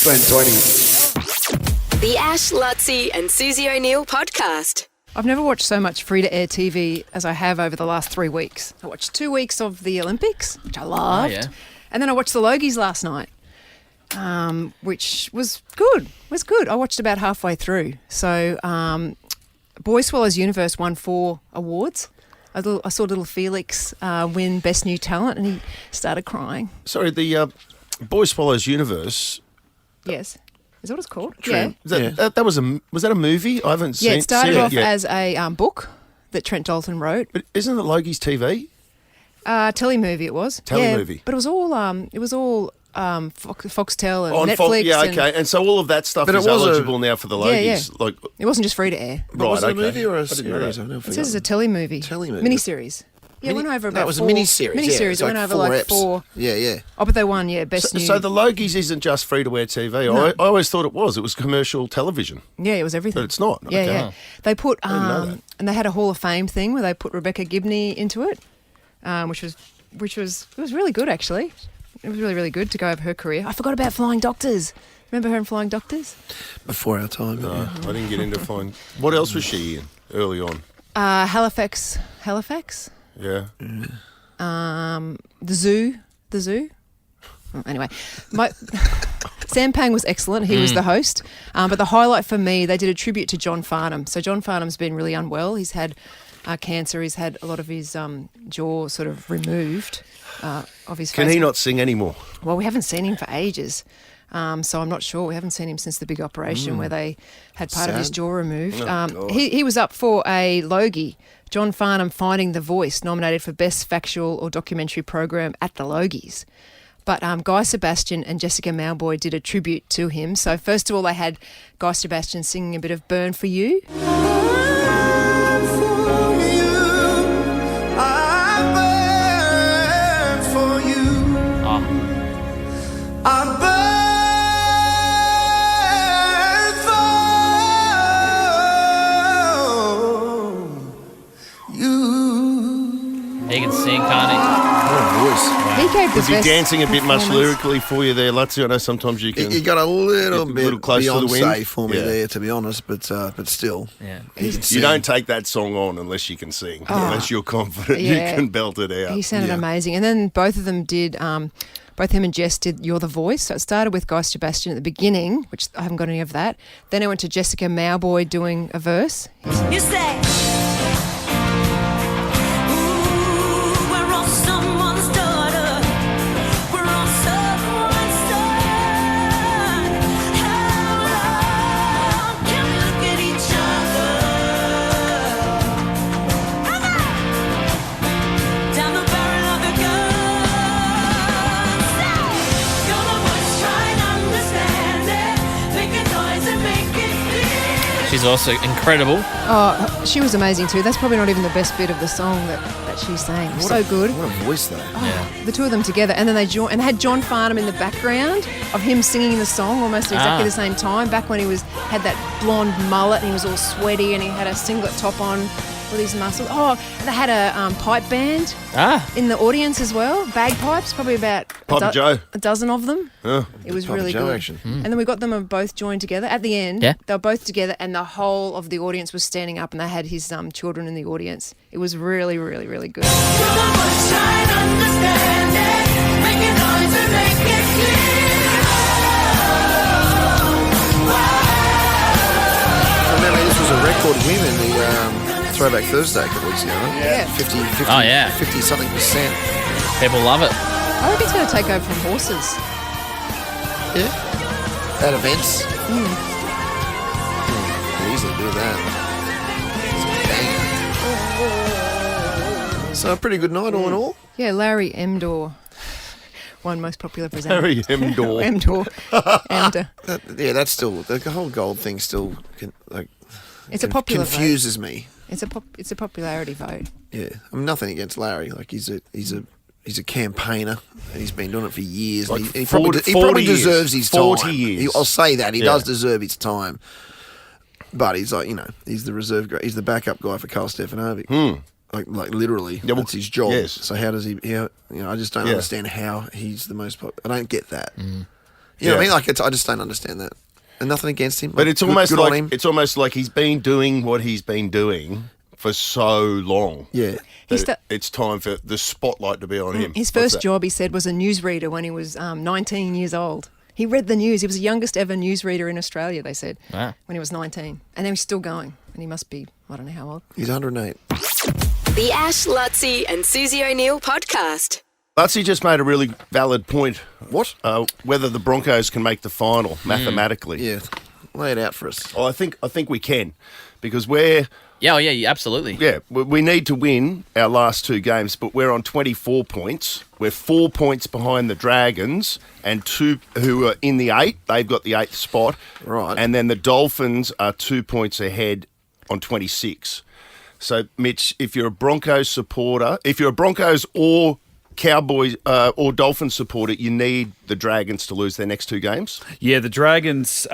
2020. The Ash, Lutzi and Susie O'Neill podcast. I've never watched so much free-to-air TV as I have over the last 3 weeks. I watched 2 weeks of the Olympics, which I loved. yeah. And then I watched the Logies last night, which was good. I watched about halfway through. So Boy Swallows Universe won 4 awards. I saw little Felix win Best New Talent, and he started crying. Sorry, the Boy Swallows Universe. Yes. Is that what it's called? Trent, Yeah. Was that a movie? I haven't seen it. Yeah, it started seen off it yet. as a book that Trent Dalton wrote. But isn't it Logies TV? Telemovie it was. Telemovie. Yeah, but it was all Foxtel and On Netflix. yeah, and- okay. And so all of that stuff But it is was eligible now for the Logies. Yeah. Like, It wasn't just free to air. But was it a okay. movie or a I didn't know series? that. I've never It says forgotten. it's a telemovie. Telemovie. Miniseries. Yeah, it went over about That was a 4 miniseries. Miniseries. Yeah, It went over like 4. Yeah. Oh, but they won, best So, new. so the Logies isn't just free-to-air TV. No. I always thought it was. It was commercial television. Yeah, it was everything. But it's not. Yeah, Okay. yeah. They put, didn't know that. and they had a Hall of Fame thing where they put Rebecca Gibney into it, which was really good actually. It was really, really good to go over her career. I forgot about Flying Doctors. Remember her in Flying Doctors? Before our time. No, I didn't get into flying. What else was she in early on? Halifax. Yeah. The Zoo. Oh, anyway, Sam Pang was excellent. He was the host. But the highlight for me, they did a tribute to John Farnham. So John Farnham's been really unwell. He's had cancer. He's had a lot of his jaw sort of removed of his face. Can he not sing anymore? Well, we haven't seen him for ages. So I'm not sure. We haven't seen him since the big operation where they had part of his jaw removed. Oh, God. He was up for a Logie, John Farnham Finding the Voice, nominated for Best Factual or Documentary Program at the Logies. But Guy Sebastian and Jessica Mauboy did a tribute to him. So first of all, they had Guy Sebastian singing a bit of Burn For You. He can sing, can't he? What a voice. He gave the Was he best dancing a bit much performance. lyrically for you there, Lutzi? I know sometimes you can. You got a little get bit close to the wind. Beyonce for me Yeah. there, to be honest, but still. Yeah. He can You sing. don't take that song on unless you can sing, unless you're confident Yeah. you can belt it out. He sounded amazing. And then both of them did, both him and Jess did You're the Voice. So it started with Guy Sebastian at the beginning, which I haven't got any of that. Then it went to Jessica Mauboy doing a verse. You say, ooh, we're all someone's daughter. We're all someone's son. How long can we look at each other? Down the barrel of a gun. You're the ones trying to understand it. Make a noise and make it clear. She's also incredible. Oh, she was amazing too. That's probably not even the best bit of the song that she sang. So good. What a voice, though. Yeah. The two of them together, and then they had John Farnham in the background of him singing the song almost at exactly the same time. Back when he had that blonde mullet and he was all sweaty and he had a singlet top on with his muscles. Oh, and they had a pipe band in the audience as well. Bagpipes, probably about Joe. a dozen of them. Oh. It was Papa really Joe good. action. And then we got them both joined together at the end. Yeah. They were both together, and the whole of the audience was standing up, and they had his children in the audience. It was really, really, really good. You're the ones trying to understand it. Make a noise and make it clear. Remember, this was a record win in the Throwback Thursday a couple weeks ago, right? Yeah. 50 Oh, yeah. 50-something percent. People love it. I reckon it's going to take over from horses. Yeah. At events. Could easily do that. It's a banger. So a pretty good night all in all. Yeah, Larry Emdor. One most popular presenter. Harry Emdor. Emdor. Yeah, that's still the whole gold thing. Still, It's a popular confuses me. It's a popularity vote. Yeah, I mean nothing against Larry. Like he's a campaigner and he's been doing it for years. Like he probably deserves his 40 time. years. I'll say that he does deserve his time. But he's like he's the reserve guy. He's the backup guy for Carl Stefanovic. Like literally, that's his job. Yes. So how does he? I just don't understand how he's the most popular. I don't get that. You know Yeah. what I mean? Like I just don't understand that. And nothing against him. But Like, it's almost good on like him. it's almost like he's been doing what he's been doing for so long. Yeah. that it's time for the spotlight to be on him. His What's first that? job, he said, was a newsreader when he was 19 years old. He read the news. He was the youngest ever newsreader in Australia, they said, Wow. when he was 19. And then he's still going. And he must be, I don't know how old. He's 108. The Ash, Lutzi and Susie O'Neill podcast. Lutzi just made a really valid point. What? Whether the Broncos can make the final mathematically. Yeah. Lay it out for us. Oh, I think we can, because we're absolutely. Yeah, we need to win our last two games, but we're on 24 points. We're 4 points behind the Dragons, and two who are in the 8. They've got the 8th spot, right? And then the Dolphins are 2 points ahead on 26. So, Mitch, if you're a Broncos supporter, if you're a Broncos or Cowboys or Dolphins supporter, you need the Dragons to lose their next two games. Yeah, the Dragons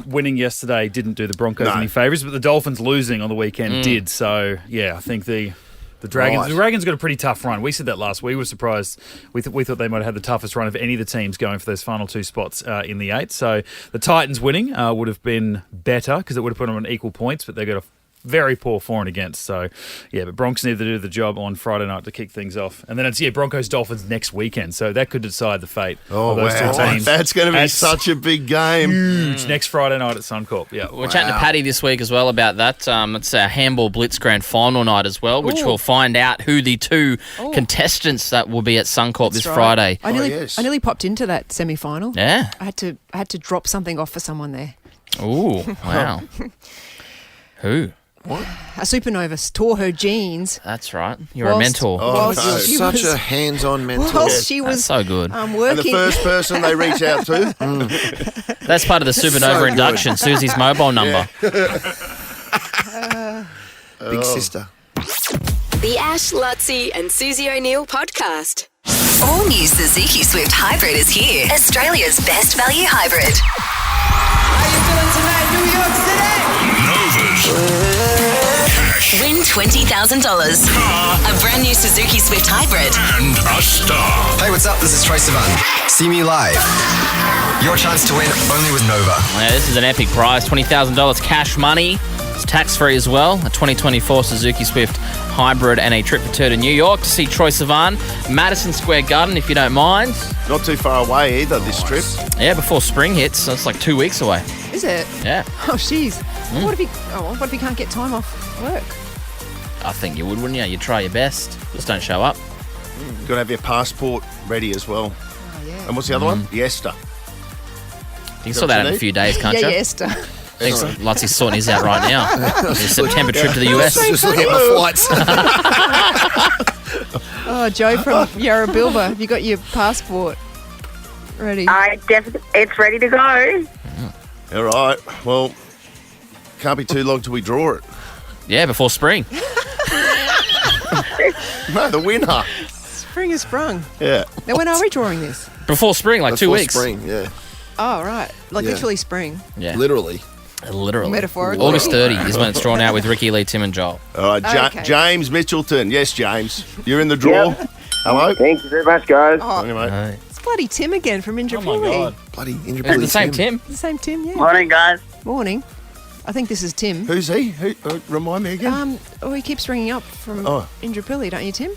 winning yesterday didn't do the Broncos any favours, but the Dolphins losing on the weekend did. So, yeah, I think the Dragons. Right. The Dragons got a pretty tough run. We said that last week. We were surprised. We thought they might have had the toughest run of any of the teams going for those final two spots in the 8. So the Titans winning would have been better because it would have put them on equal points, but they got a very poor for and against. So, yeah, but Broncos need to do the job on Friday night to kick things off. And then it's, Broncos-Dolphins next weekend. So that could decide the fate of those two teams. That's going to be such a big game. Huge. Next Friday night at Suncorp. Yeah. We're chatting to Paddy this week as well about that. It's a handball blitz grand final night as well, which we'll find out who the two contestants that will be at Suncorp this Friday. I nearly popped into that semi-final. Yeah. I had to drop something off for someone there. Ooh, wow. Who? What? A supernova tore her jeans. That's right. You're a mentor. Oh, you're such a hands-on mentor. Whilst she was so good. working. And the first person they reach out to. That's part of the supernova induction. Susie's mobile number. Big sister. The Ash, Lutzi and Susie O'Neill podcast. All new Suzuki Swift Hybrid is here. Australia's best value hybrid. How you feeling tonight, New York City? Win $20,000. A brand new Suzuki Swift Hybrid. And a star. Hey, what's up? This is Troye Sivan. See me live. Your chance to win only with Nova. Yeah, this is an epic prize. $20,000 cash money. It's tax-free as well. A 2024 Suzuki Swift Hybrid and a trip for two to New York to see Troye Sivan. Madison Square Garden, if you don't mind. Not too far away either, this trip. Yeah, before spring hits. So it's like 2 weeks away. Is it? Yeah. Oh, jeez. What if he can't get time off work? I think you would, wouldn't you? You'd try your best. Just don't show up. You've got to have your passport ready as well. Oh, yeah. And what's the other one? The ESTA. You can sort that out in a few days, can't you? Yeah, Esther. Thanks. Lots sorting his out right now. His September trip to the US. Just looking at my flights. Oh, Joe from Yarra Bilba, have you got your passport ready? It's ready to go. All right. Well, can't be too long till we draw it. Yeah, before spring. No, the winner. Spring has sprung. Yeah. Now, when are we drawing this? Before spring, like 2 weeks. Spring, yeah. Oh, right. Like Yeah. literally spring. Yeah. Literally. Metaphorically. August 30 is when it's drawn out with Ricky, Lee, Tim and Joel. All right, Okay. James Mitchelton. Yes, James. You're in the draw. Yep. Hello. Thank you very much, guys. Oh, Anyway. it's bloody Tim again from Indooroopilly. Oh, my God. Bloody Is it Indooroopilly the same Tim? The same Tim, yeah. Morning, guys. Morning. I think this is Tim. Who's he? Remind me again. He keeps ringing up from Indooroopilly, don't you, Tim?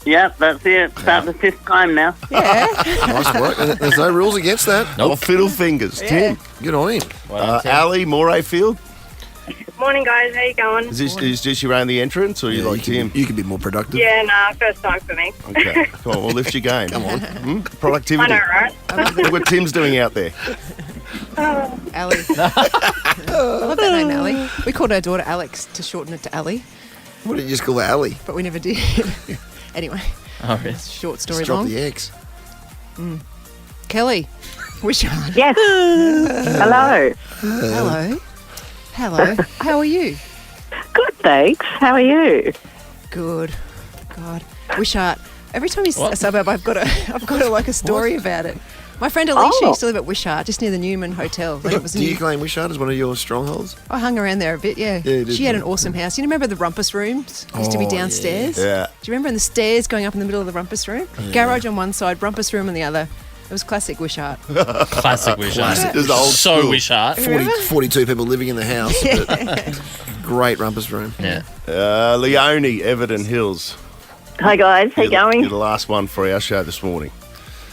Yep, that's it. About the 5th time now. Yeah. Nice work. There's no rules against that. Oh, fiddle fingers. Tim. Good on him. Ali Morayfield. Morning, guys. How you going? Is this your only entrance, or you like Tim? You can be more productive. Yeah, nah, first time for me. Okay, come on, we'll lift your game. Come on. Productivity. I know, right? Look what Tim's doing out there. Ali. I love that name, Ali. We called our daughter Alex to shorten it to Ali, What did you just call her, Ali? but we never did. Anyway, Oh, really? short story Just drop long. the eggs. Kelly, Wishart. Yes. Hello. Hello. Hello. How are you? Good, thanks. How are you? Good. God, Wishart. Every time you a suburb, I've got a like a story about it. My friend Alicia used to live at Wishart, just near the Newman Hotel. Like, it was Do you claim Wishart as one of your strongholds? I hung around there a bit, yeah. Yeah, you did, She had yeah. an awesome house. You remember the rumpus rooms? Used to be downstairs. Yeah. Do you remember in the stairs going up in the middle of the rumpus room? Garage on one side, rumpus room on the other. It was classic Wishart. Classic Wishart. It was old So school. Wishart. 42 people living in the house. But great rumpus room. Yeah. Leonie, Everton Hills. Hi, guys. How you You're going? the last one for our show this morning.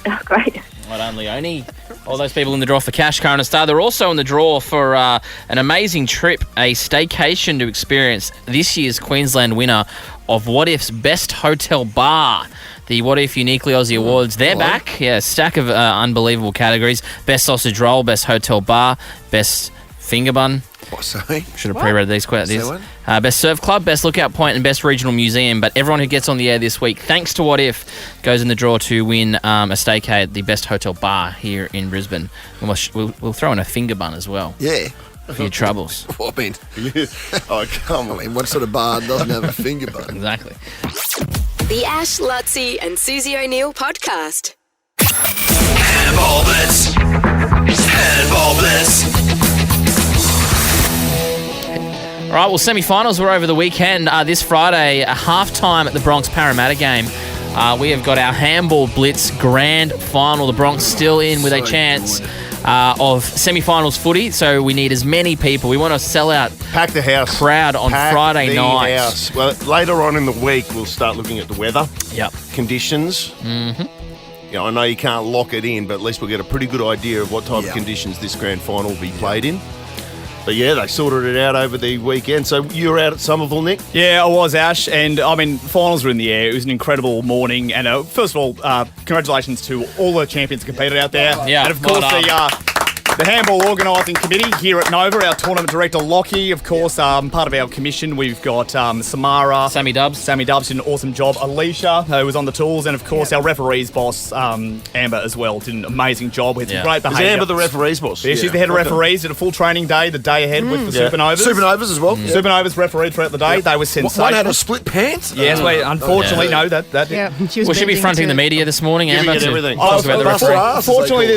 Oh, great. Well done, Leonie. All those people in the draw for cash, current star. They're also in the draw for an amazing trip, a staycation to experience this year's Queensland winner of What If's Best Hotel Bar. The What If Uniquely Aussie Awards. They're back. Yeah, a stack of unbelievable categories. Best sausage roll, best hotel bar, best finger bun. What, sorry? Should have pre-read these. Say what? Best surf club, best lookout point, and best regional museum. But everyone who gets on the air this week, thanks to What If, goes in the draw to win a staycay at the best hotel bar here in Brisbane. And we'll throw in a finger bun as well. Yeah. For your troubles. Well, I mean, Oh, come on. I mean, what sort of bar doesn't have a finger bun? Exactly. The Ash, Lutzi and Susie O'Neill podcast. Handball Blitz. Handball Blitz. All right, well, semi-finals were over the weekend. This Friday, a half-time at the Bronx Parramatta game. We have got our Handball Blitz grand final. The Bronx still in with a chance of semi-finals footy, so we need as many people. We want to sell out Pack the house. crowd on Pack Friday the night. House. Well, later on in the week, we'll start looking at the weather. Yep. Conditions. Mm-hmm. You know, I know you can't lock it in, but at least we'll get a pretty good idea of what type of conditions this grand final will be played in. But yeah, they sorted it out over the weekend. So you were out at Somerville, Nick? Yeah, I was, Ash. And, I mean, finals were in the air. It was an incredible morning. And, first of all, congratulations to all the champions that competed out there. Yeah, and, of course, the Handball Organising Committee here at Nova, our tournament director, Lockie, of course, part of our commission. We've got Samara. Sammy Dubs did an awesome job. Alicia, who was on the tools. And, of course, our referees boss, Amber, as well, did an amazing job with great behaviour. Is Amber the referees boss? Yeah, she's the head of referees. Did a full training day the day ahead with the Supernovas. Supernovas as well. Supernovas refereed throughout the day. They were sensational. One had a split pants? Yes, we unfortunately know that. She was Will she be fronting the media this morning, Amber? Giving it everything. Talk about the referee? Fortunately,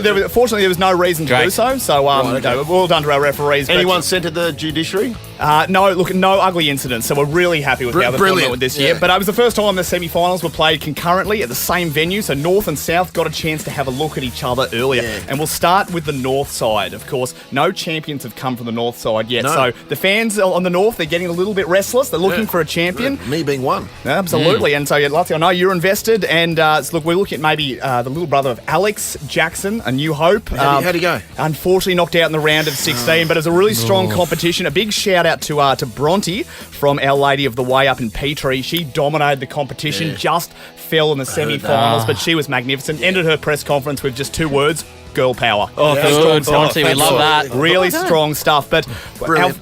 there was no reason to do so. So, well done to our referees. Anyone sent to the judiciary? No ugly incidents. So we're really happy with how the tournament went this year. But it was the first time the semi-finals were played concurrently at the same venue. So North and South got a chance to have a look at each other earlier. And we'll start with the North side. Of course, no champions have come from the North side yet. No. So the fans on the North, they're getting a little bit restless. They're looking for a champion. Me being one. Absolutely. And so, Lutzi, I know you're invested. And look, we're looking at maybe the little brother of Alex Jackson, A New Hope. How'd he go? Unfortunately knocked out in the round of 16, but it was a really strong competition. A big shout out to Bronte from Our Lady of the Way up in Petrie. She dominated the competition, just fell in the semi-finals, but she was magnificent. Ended her press conference with just two words: girl power. Oh, good, Bronte. We love that. Really strong stuff. But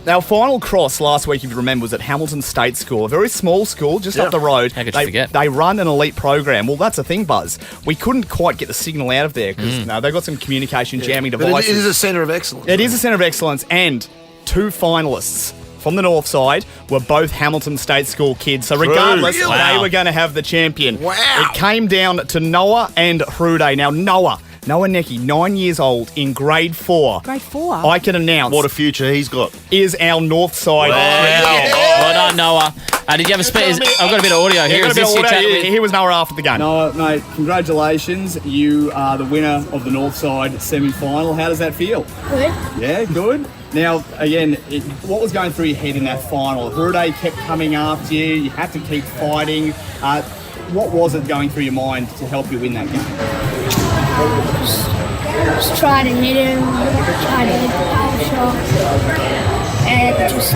our final cross last week, if you remember, was at Hamilton State School, a very small school just up the road. How could you forget? They run an elite program. Well, that's the thing, Buzz. We couldn't quite get the signal out of there because they've got some communication jamming devices. But it is a centre of excellence. It is a centre of excellence, and two finalists from the North side were both Hamilton State School kids. So regardless, they were going to have the champion. Wow. It came down to Noah and Hrude. Now, Noah Necki, 9 years old, in grade 4. Grade 4? I can announce. What a future he's got. Is our North side. Well done, Noah. Did you have a space? I've got a bit of audio here. Is this your chat with? Here was Noah after the game. Noah, mate, congratulations. You are the winner of the North side semi-final. How does that feel? Good. Yeah, good. Now, again, what was going through your head in that final? Hrude kept coming after you. You had to keep fighting. What was it going through your mind to help you win that game? Just try to hit him, try to hit the power shots, and just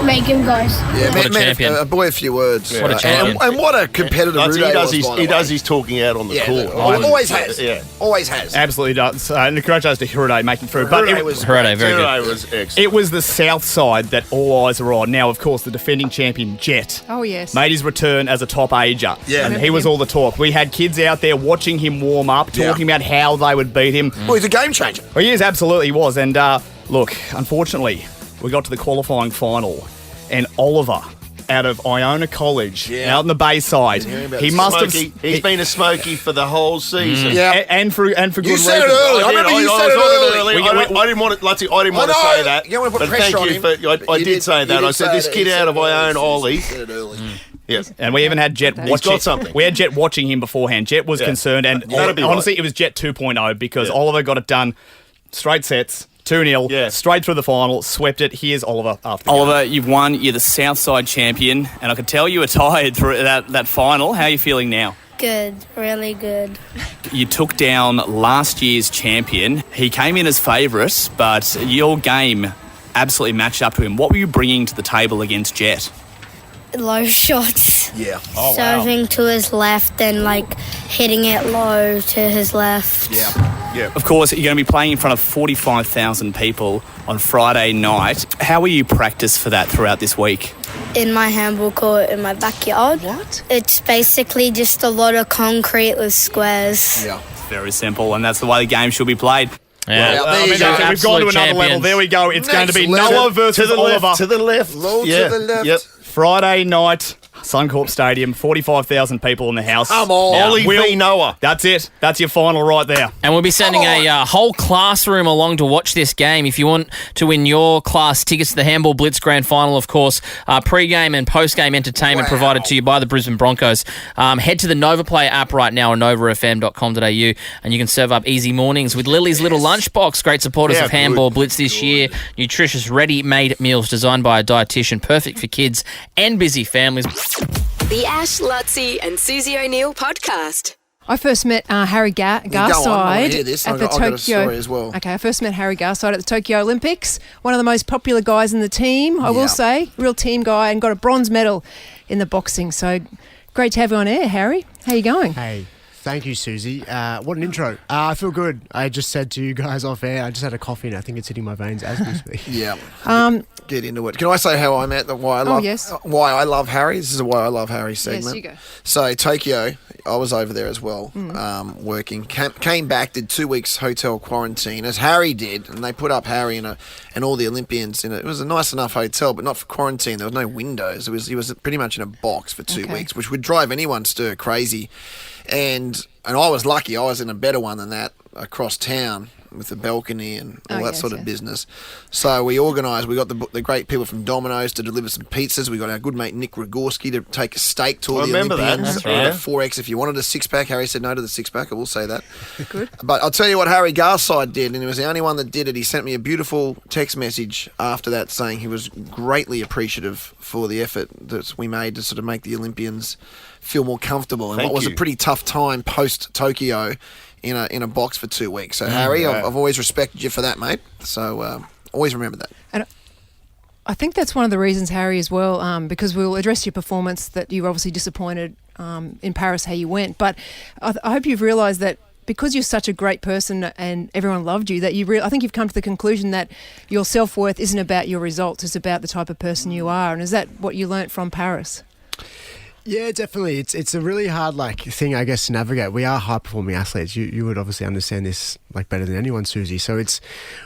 make him guys. Yeah, What a champion. A boy, a few words. What a champion. And what a competitor He does his talking out on the court. Always has. Yeah. Always has. Absolutely does. And congratulations to Hirude making through. Hirude was very good. Hirude was excellent. It was the south side that all eyes are on. Now, of course, the defending champion, Jet, Oh, yes. made his return as a top ager. Yeah. And he was all the talk. We had kids out there watching him warm up, talking about how they would beat him. Well, he's a game changer. Well, he is, absolutely he was. And look, unfortunately, we got to the qualifying final, and Oliver, out of Iona College, out in the Bayside, he must have. He's been a smoky for the whole season. Yeah, and for good You reason. said it early. I remember you said it early. I didn't want to, Lutzy, I didn't want to say that. You don't want to put but pressure thank on you him. for. I did say that. I said this kid out of Iona, Ollie. He said it early. Yes. And we even had Jet He's watching. got something. We had Jet watching him beforehand. Jet was concerned, and That'd be honestly, right. it was Jet 2.0 because Oliver got it done straight sets. 2-0, straight through the final, swept it. Here's Oliver after the Oliver, you've won. You're the Southside champion, and I could tell you were tired through that final. How are you feeling now? Good, really good. You took down last year's champion. He came in as favourite, but your game absolutely matched up to him. What were you bringing to the table against Jet? Low shots. Yeah. Serving to his left and hitting it low to his left. Yeah. Of course, you're going to be playing in front of 45,000 people on Friday night. How will you practice for that throughout this week? In my handball court in my backyard. What? It's basically just a lot of concrete with squares. Yeah. Very simple, and that's the way the game should be played. Yeah. I mean, we've gone to Absolute another level. champions. There we go. It's going to be Next level. Noah versus Oliver. To the left. Low to the left. Yep. Friday night, Suncorp Stadium, 45,000 people in the house. Come on. Ollie v. Noah. That's it. That's your final right there. And we'll be sending a whole classroom along to watch this game. If you want to win your class tickets to the Handball Blitz Grand Final, of course, pre-game and post-game entertainment provided to you by the Brisbane Broncos. Head to the Nova Player app right now on novafm.com.au and you can serve up easy mornings with Lily's Little Lunchbox. Great supporters of Handball Blitz this year. Nutritious, ready-made meals designed by a dietitian, perfect for kids and busy families. The Ash, Lutzy and Susie O'Neill podcast. I first met Harry Garside go on, I wanna hear this. at I've the got Tokyo. a story as well. Okay, I first met Harry Garside at the Tokyo Olympics. One of the most popular guys in the team, I will say, real team guy, and got a bronze medal in the boxing. So great to have you on air, Harry. How you going? Hey. Thank you, Susie. What an intro. I feel good. I just said to you guys off air, I just had a coffee and I think it's hitting my veins as we speak. Yeah. Get into it. Can I say how I met? Why I love Harry? This is a Why I Love Harry segment. Yes, you go. So Tokyo, I was over there as well, working. Came back, did 2 weeks hotel quarantine, as Harry did, and they put up Harry and all the Olympians in it. It was a nice enough hotel, but not for quarantine. There was no windows. He was pretty much in a box for 2 weeks, which would drive anyone stir crazy. And I was lucky. I was in a better one than that across town with a balcony and all that sort of business. So we organised. We got the great people from Domino's to deliver some pizzas. We got our good mate Nick Rogorski to take a steak to all the Olympians. That. That's 4X if you wanted a six-pack. Harry said no to the six-pack. I will say that. Good. But I'll tell you what Harry Garside did, and he was the only one that did it. He sent me a beautiful text message after that saying he was greatly appreciative for the effort that we made to sort of make the Olympians feel more comfortable in what was a pretty tough time post-Tokyo in a box for 2 weeks. So, Harry, I've always respected you for that, mate. So, always remember that. And I think that's one of the reasons, Harry, as well, because we'll address your performance that you were obviously disappointed in Paris how you went. But I hope you've realised that because you're such a great person and everyone loved you, that I think you've come to the conclusion that your self-worth isn't about your results, it's about the type of person you are. And is that what you learnt from Paris? Yeah, definitely. It's a really hard thing, I guess, to navigate. We are high performing athletes. You would obviously understand this better than anyone, Susie. So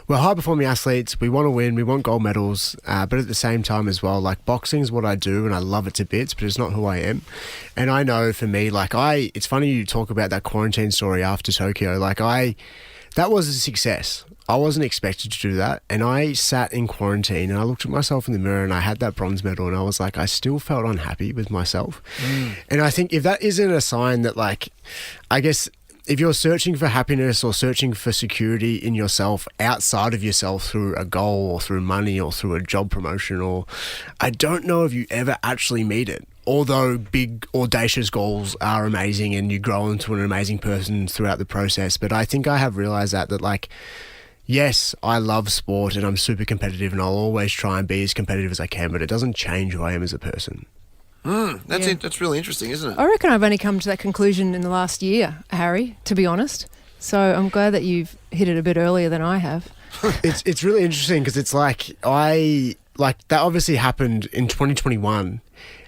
we're high performing athletes. We want to win. We want gold medals. But at the same time as well, boxing is what I do, and I love it to bits. But it's not who I am. And I know for me, it's funny you talk about that quarantine story after Tokyo. That was a success. I wasn't expected to do that, and I sat in quarantine and I looked at myself in the mirror and I had that bronze medal and I was like, I still felt unhappy with myself. And I think if that isn't a sign that I guess if you're searching for happiness or searching for security in yourself outside of yourself through a goal or through money or through a job promotion, I don't know if you ever actually meet it. Although big, audacious goals are amazing and you grow into an amazing person throughout the process. But I think I have realised that yes, I love sport and I'm super competitive and I'll always try and be as competitive as I can, but it doesn't change who I am as a person. That's really interesting, isn't it? I reckon I've only come to that conclusion in the last year, Harry, to be honest. So I'm glad that you've hit it a bit earlier than I have. It's really interesting because it's like that obviously happened in 2021.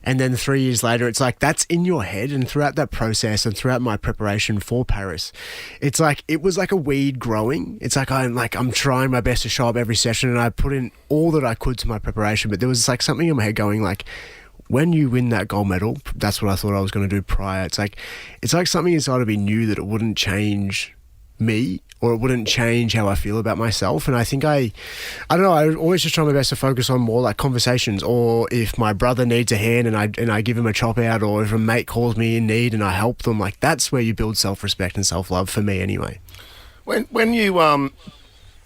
And then 3 years later, it's like that's in your head. And throughout that process and throughout my preparation for Paris, it's like it was like a weed growing. It's like I'm trying my best to show up every session and I put in all that I could to my preparation. But there was like something in my head going like, when you win that gold medal, that's what I thought I was going to do prior. It's like something inside of me knew that it wouldn't change me or it wouldn't change how I feel about myself. And I think I don't know, I always just try my best to focus on more like conversations, or if my brother needs a hand and I give him a chop out, or if a mate calls me in need and I help them, like that's where you build self-respect and self-love for me anyway. When you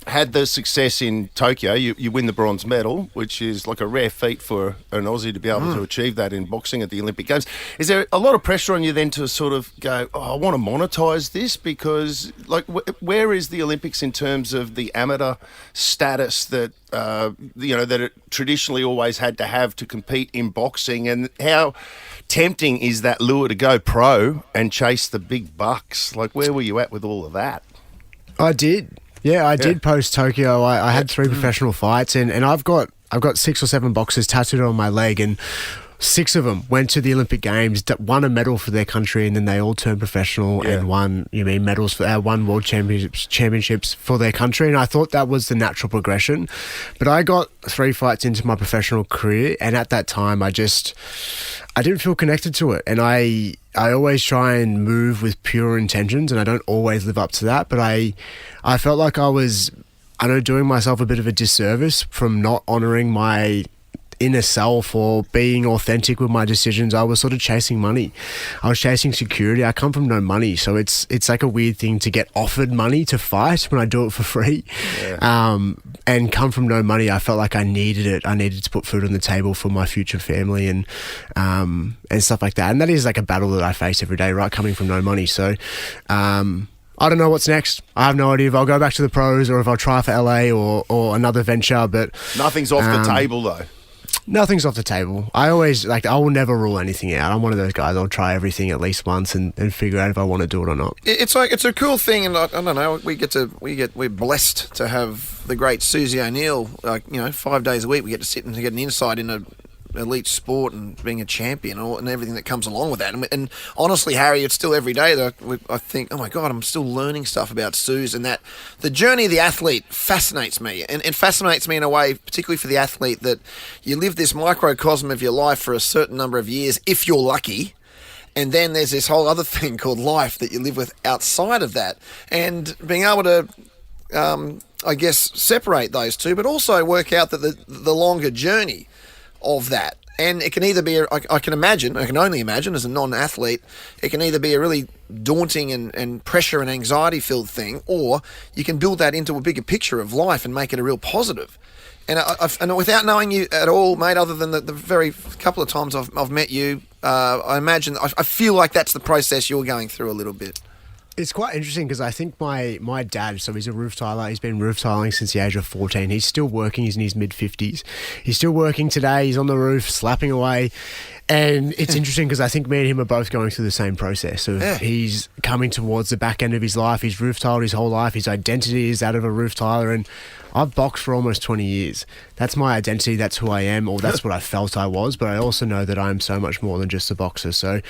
had the success in Tokyo, you win the bronze medal, which is like a rare feat for an Aussie to be able to achieve that in boxing at the Olympic Games. Is there a lot of pressure on you then to sort of go, I want to monetize this? Because like, where is the Olympics in terms of the amateur status that that it traditionally always had to have to compete in boxing, and how tempting is that lure to go pro and chase the big bucks? Like, where were you at with all of that? I did. Yeah, I did post Tokyo. I had 3 professional fights, and I've got 6 or 7 boxes tattooed on my leg, and 6 of them went to the Olympic Games, won a medal for their country, and then they all turned professional and won medals for won world championships for their country. And I thought that was the natural progression. But I got 3 fights into my professional career, and at that time I didn't feel connected to it. And I always try and move with pure intentions, and I don't always live up to that. But I felt like I was, doing myself a bit of a disservice from not honouring my inner self or being authentic with my decisions. I was sort of chasing money. I was chasing security. I come from no money, so it's like a weird thing to get offered money to fight when I do it for free. And come from no money, I felt like I needed it. I needed to put food on the table for my future family and stuff like that. And that is like a battle that I face every day, right? Coming from no money. So I don't know what's next. I have no idea if I'll go back to the pros or if I'll try for LA or another venture, but nothing's off the table though. Nothing's off the table. I always I will never rule anything out. I'm one of those guys. I'll try everything at least once and figure out if I want to do it or not. It's a cool thing, and I don't know. We're blessed to have the great Susie O'Neill. 5 days a week we get to sit and get an insight into elite sport and being a champion and everything that comes along with that. And honestly, Harry, it's still every day that I think, oh my God, I'm still learning stuff about Suze, and that the journey of the athlete fascinates me. And it fascinates me in a way, particularly for the athlete, that you live this microcosm of your life for a certain number of years, if you're lucky. And then there's this whole other thing called life that you live with outside of that. And being able to, separate those two, but also work out that the longer journey of that. And it can either be, I can only imagine as a non-athlete, it can either be a really daunting and pressure and anxiety-filled thing, or you can build that into a bigger picture of life and make it a real positive. And and without knowing you at all, mate, other than the very couple of times I've met you, I feel like that's the process you're going through a little bit. It's quite interesting because I think my dad, so he's a roof tiler. He's been roof tiling since the age of 14. He's still working. He's in his mid-50s. He's still working today. He's on the roof, slapping away. And it's interesting because I think me and him are both going through the same process. He's coming towards the back end of his life. He's roof tiled his whole life. His identity is that of a roof tiler. And I've boxed for almost 20 years. That's my identity. That's who I am, or that's what I felt I was. But I also know that I'm so much more than just a boxer. So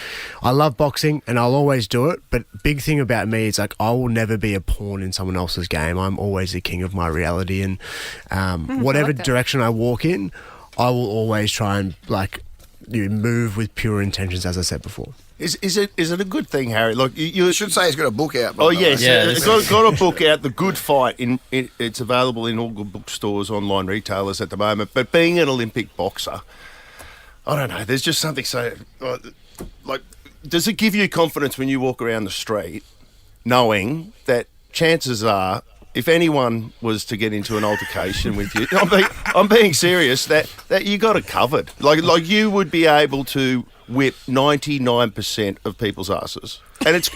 I love boxing and I'll always do it. But big thing about me is like I will never be a pawn in someone else's game. I'm always the king of my reality. And whatever direction I walk in, I will always try and move with pure intentions, as I said before. Is it a good thing, Harry? Like you should say he's got a book out. Oh yes, he's got a book out. The Good Fight. It's available in all good bookstores, online retailers at the moment. But being an Olympic boxer, I don't know. There's just something so does it give you confidence when you walk around the street, knowing that chances are, if anyone was to get into an altercation with you, I'm being serious, that you got it covered. Like you would be able to whip 99% of people's asses. And it's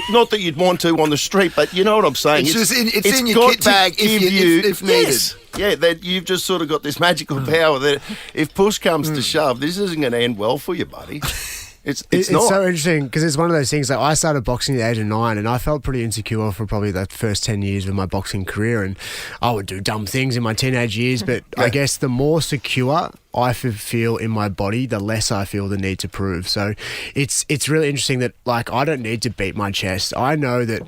not that you'd want to on the street, but you know what I'm saying. It's in your kit bag if needed. Yes. Yeah, that you've just sort of got this magical power that if push comes to shove, this isn't going to end well for you, buddy. It's not. So interesting because it's one of those things. Like I started boxing at the age of 9, and I felt pretty insecure for probably the first 10 years of my boxing career, and I would do dumb things in my teenage years. But I guess the more secure I feel in my body, the less I feel the need to prove. So it's really interesting that like I don't need to beat my chest. I know that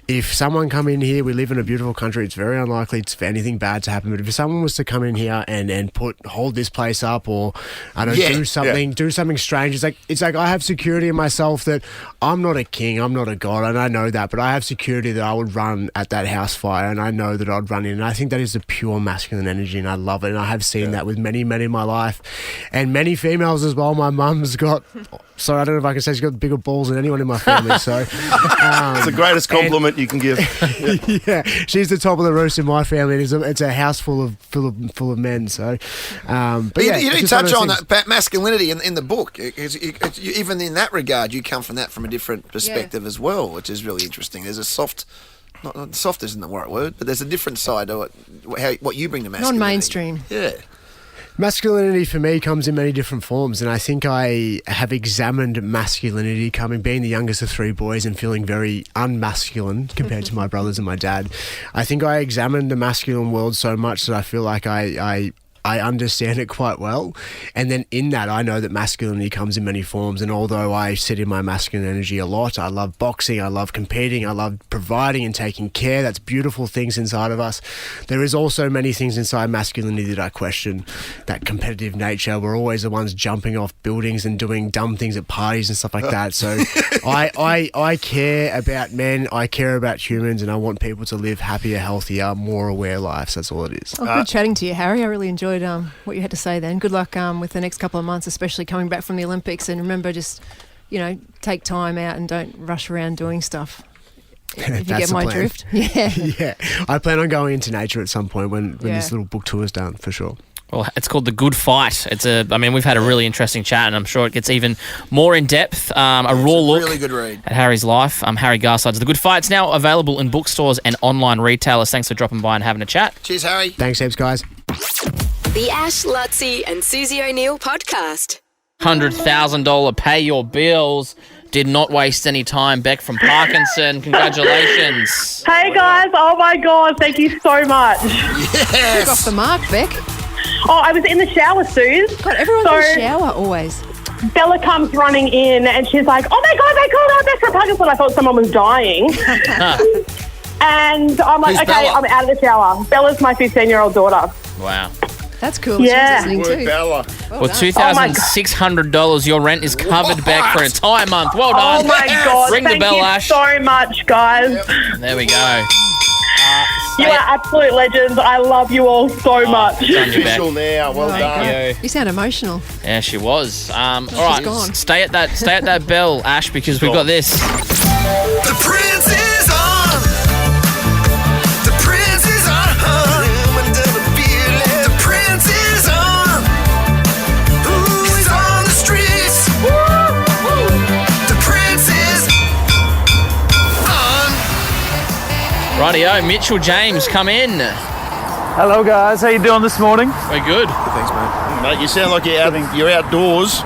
if someone come in here, we live in a beautiful country, it's very unlikely for anything bad to happen. But if someone was to come in here and hold this place up, or I don't know, do something strange, it's like I have security in myself that I'm not a king, I'm not a god, and I know that, but I have security that I would run at that house fire, and I know that I'd run in, and I think that is the pure masculine energy, and I love it, and I have seen that with many men in my life, and many females as well. My mum's got, so I don't know if I can say she's got bigger balls than anyone in my family. So it's the greatest compliment you can give. Yeah, she's the top of the roast in my family. It's a house full of men. So, but you do touch on that masculinity in the book. Even in that regard, you come from a different perspective as well, which is really interesting. There's a soft. Not soft isn't the right word, but there's a different side to it. What you bring to masculinity. Non-mainstream. Yeah. Masculinity for me comes in many different forms, and I think I have examined masculinity being the youngest of 3 boys and feeling very unmasculine compared to my brothers and my dad. I think I examined the masculine world so much that I feel like I understand it quite well, and then in that I know that masculinity comes in many forms, and although I sit in my masculine energy a lot, I love boxing, I love competing, I love providing and taking care. That's beautiful things inside of us. There is also many things inside masculinity that I question. That competitive nature, we're always the ones jumping off buildings and doing dumb things at parties and stuff like that. So I care about men, I care about humans, and I want people to live happier, healthier, more aware lives. That's all it is. Oh, good chatting to you, Harry. I really enjoyed what you had to say then. Good luck with the next couple of months, especially coming back from the Olympics. And remember, just, take time out and don't rush around doing stuff. If you get my drift. Yeah. Yeah. I plan on going into nature at some point when this little book tour is done, for sure. Well, it's called The Good Fight. We've had a really interesting chat, and I'm sure it gets even more in depth. A raw look really good read at Harry's life. Harry Garside's The Good Fight. It's now available in bookstores and online retailers. Thanks for dropping by and having a chat. Cheers, Harry. Thanks, heaps, guys. The Ash, Lutzi and Susie O'Neill podcast. $100,000 pay your bills. Did not waste any time. Beck from Parkinson. Congratulations. Hey, guys. Oh, my God. Thank you so much. Yes. Took off the mark, Beck. Oh, I was in the shower, Suze. God, everyone's in the shower always. Bella comes running in and she's like, oh, my God, they called out Beck from Parkinson. I thought someone was dying. And I'm like, Who's okay, Bella? I'm out of the shower. Bella's my 15-year-old daughter. Wow. That's cool. Yeah. She's listening too. Bella. Well, $2,600. Your rent is covered, Beck, for an entire month. Well done. Oh, my God. Ring the Thank bell, you Ash. so much, guys. There we go. You are absolute legends. I love you all so much. Official now. Well done. You sound emotional. Yeah, she was. All right, gone. stay at that bell, Ash, because we've got this. The Prince is on. The Prince is on. The Prince is on. Ooh, he's on the streets. The Prince is on. Rightio, Mitchell James, come in. Hello, guys. How you doing this morning? We're good. Thanks, mate. Mate, you sound like you're outdoors.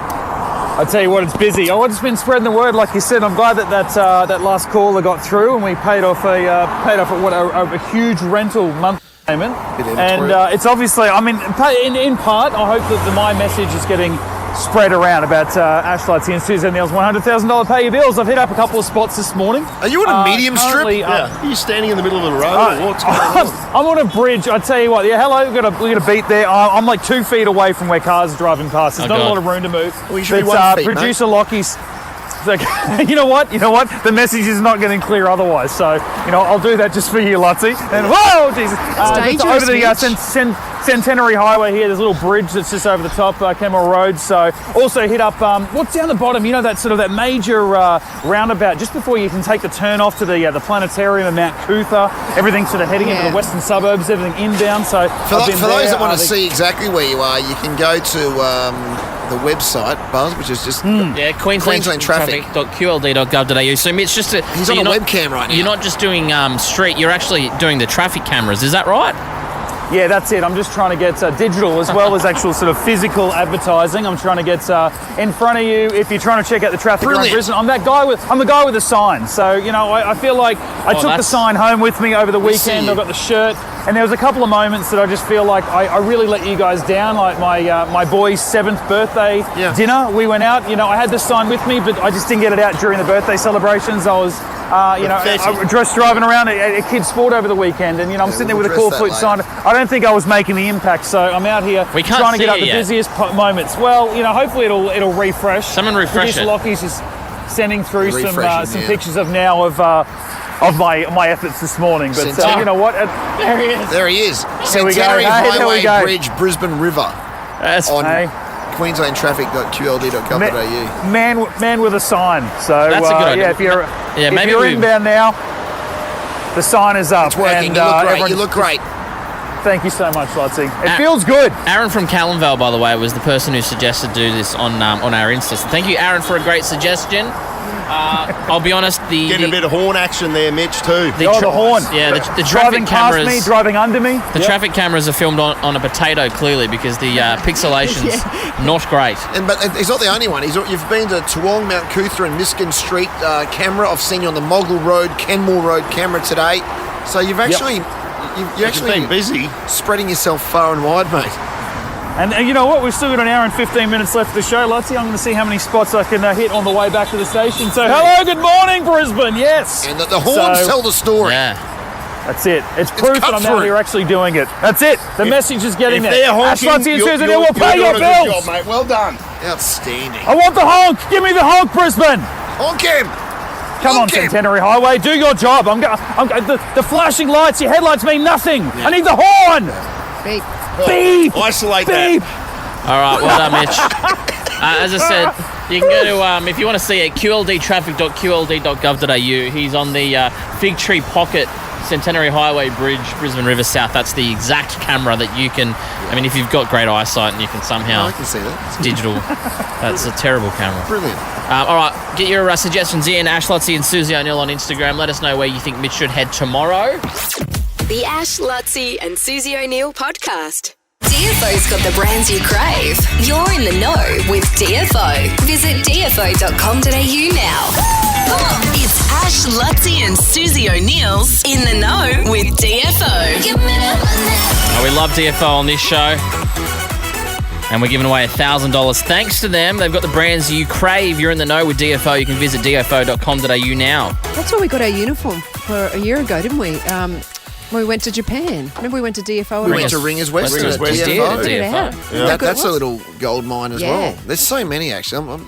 I tell you what, it's busy. I've just been spreading the word, like you said. I'm glad that last caller got through, and we paid off a huge rental month payment. And it's obviously, in part, I hope that my message is getting spread around about Ash, Lutzi and Susie O'Neill's $100,000 pay your bills. I've hit up a couple of spots this morning. Are you on a medium strip? Are you standing in the middle of the road? Or what's going on? I'm on a bridge. I tell you what. Yeah, hello. We got a beat there. I'm like 2 feet away from where cars are driving past. There's not a lot of room to move. Well, you should be 1 feet, producer Lockie's. Like, you know what? The message is not getting clear otherwise. So, I'll do that just for you, Lutzi. And whoa, Jesus! Over the Centenary Highway here. There's a little bridge that's just over the top, Camel Road. So, also hit up what's down the bottom. That major roundabout just before you can take the turn off to the planetarium and Mount Cootha. Everything sort of heading into the western suburbs. Everything inbound. So, for those that want to see exactly where you are, you can go to the website, Buzz, which is just Queenslandtraffic.qld.gov.au. So Mitch, he's on a webcam right now. You're not just doing street, you're actually doing the traffic cameras. Is that right? Yeah, that's it. I'm just trying to get digital as well as actual sort of physical advertising. I'm trying to get in front of you if you're trying to check out the traffic around Brisbane. I'm the guy with the sign. So, you know, I feel like I took the sign home with me over the weekend. I got the shirt. And there was a couple of moments that I just feel like I really let you guys down. Like my boy's 7th birthday dinner, we went out. You know, I had the sign with me, but I just didn't get it out during the birthday celebrations. I was, I was driving around at kids' sport over the weekend, and I'm sitting there with a cool foot sign. I don't think I was making the impact, so I'm out here trying to get up the busiest moments. Well, hopefully it'll refresh. Someone refresh it. Lockie's just sending through some pictures of my efforts this morning. But you know what? There he is. There he is. There we go. Centenary Highway go. Bridge, Brisbane River. That's on queenslandtraffic.qld.gov.au. Man with a sign. So that's a good idea. If you're inbound now, the sign is up. It's working. And, you look great. Thank you so much, Lotzie. It feels good. Aaron from Callanvale, by the way, was the person who suggested do this on our Insta. So thank you, Aaron, for a great suggestion. I'll be honest, getting a bit of horn action there, Mitch, too. The horn. Yeah, the driving traffic cameras. Past me, driving under me. The traffic cameras are filmed on a potato, clearly, because the pixelation's not great. But he's not the only one. You've been to Toowong, Mount Cootha and Miskin Street camera. I've seen you on the Moggle Road, Kenmore Road camera today. So you've actually... You're actually been busy. Spreading yourself far and wide, mate. And you know what? We've still got an hour and 15 minutes left of the show, Lotzie. I'm going to see how many spots I can hit on the way back to the station. So, hello, good morning, Brisbane. Yes. And the horns tell the story. Yeah. That's it. It's proof that I'm out here actually doing it. That's it. The message is getting there. They're honking, Lotzie and Susan, we'll pay your bills. Good job, mate. Well done. Outstanding. I want the honk. Give me the honk, Brisbane. Honk him. Come on, Centenary Highway, do your job. The flashing lights, your headlights mean nothing. Yeah. I need the horn. Beep. Beep. Isolate Beep. that. All right, well done, Mitch. As I said, you can go to, if you want to see it, qldtraffic.qld.gov.au. He's on the Fig Tree Pocket Centenary Highway Bridge, Brisbane River South. That's the exact camera that you can... I mean, if you've got great eyesight and you can somehow... I can see that. It's digital. That's a terrible camera. Brilliant. All right, get your suggestions in. Ash Lutzi and Susie O'Neill on Instagram. Let us know where you think Mitch should head tomorrow. The Ash Lutzi and Susie O'Neill podcast. DFO's got the brands you crave. You're in the know with DFO. Visit dfo.com.au now. Come on, it's Ash Lutzi and Susie O'Neill's In the Know with DFO. Give me that money. We love DFO on this show. And we're giving away $1,000 thanks to them. They've got the brands you crave. You're in the know with DFO. You can visit dfo.com.au now. That's where we got our uniform for a year ago, didn't we? When we went to Japan. Remember we went to DFO? We went to Ringers West. DFO. Yeah. That's a little gold mine as well. There's so many, actually.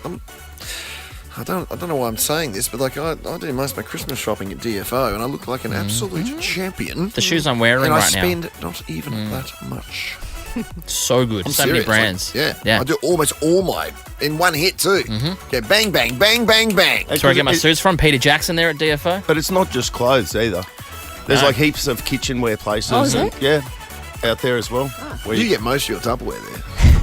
I don't know why I'm saying this, but like I do most of my Christmas shopping at DFO, and I look like an absolute champion. The shoes I'm wearing right now. And I spend not even that much. So good. I'm so serious. Many brands. Like, yeah. I do almost all my in one hit too. Okay, bang, bang, bang, bang, bang. That's where I get my suits from. Peter Jackson there at DFO. But it's not just clothes either. There's like heaps of kitchenware places. Oh, is it? Yeah, out there as well. You get most of your Tupperware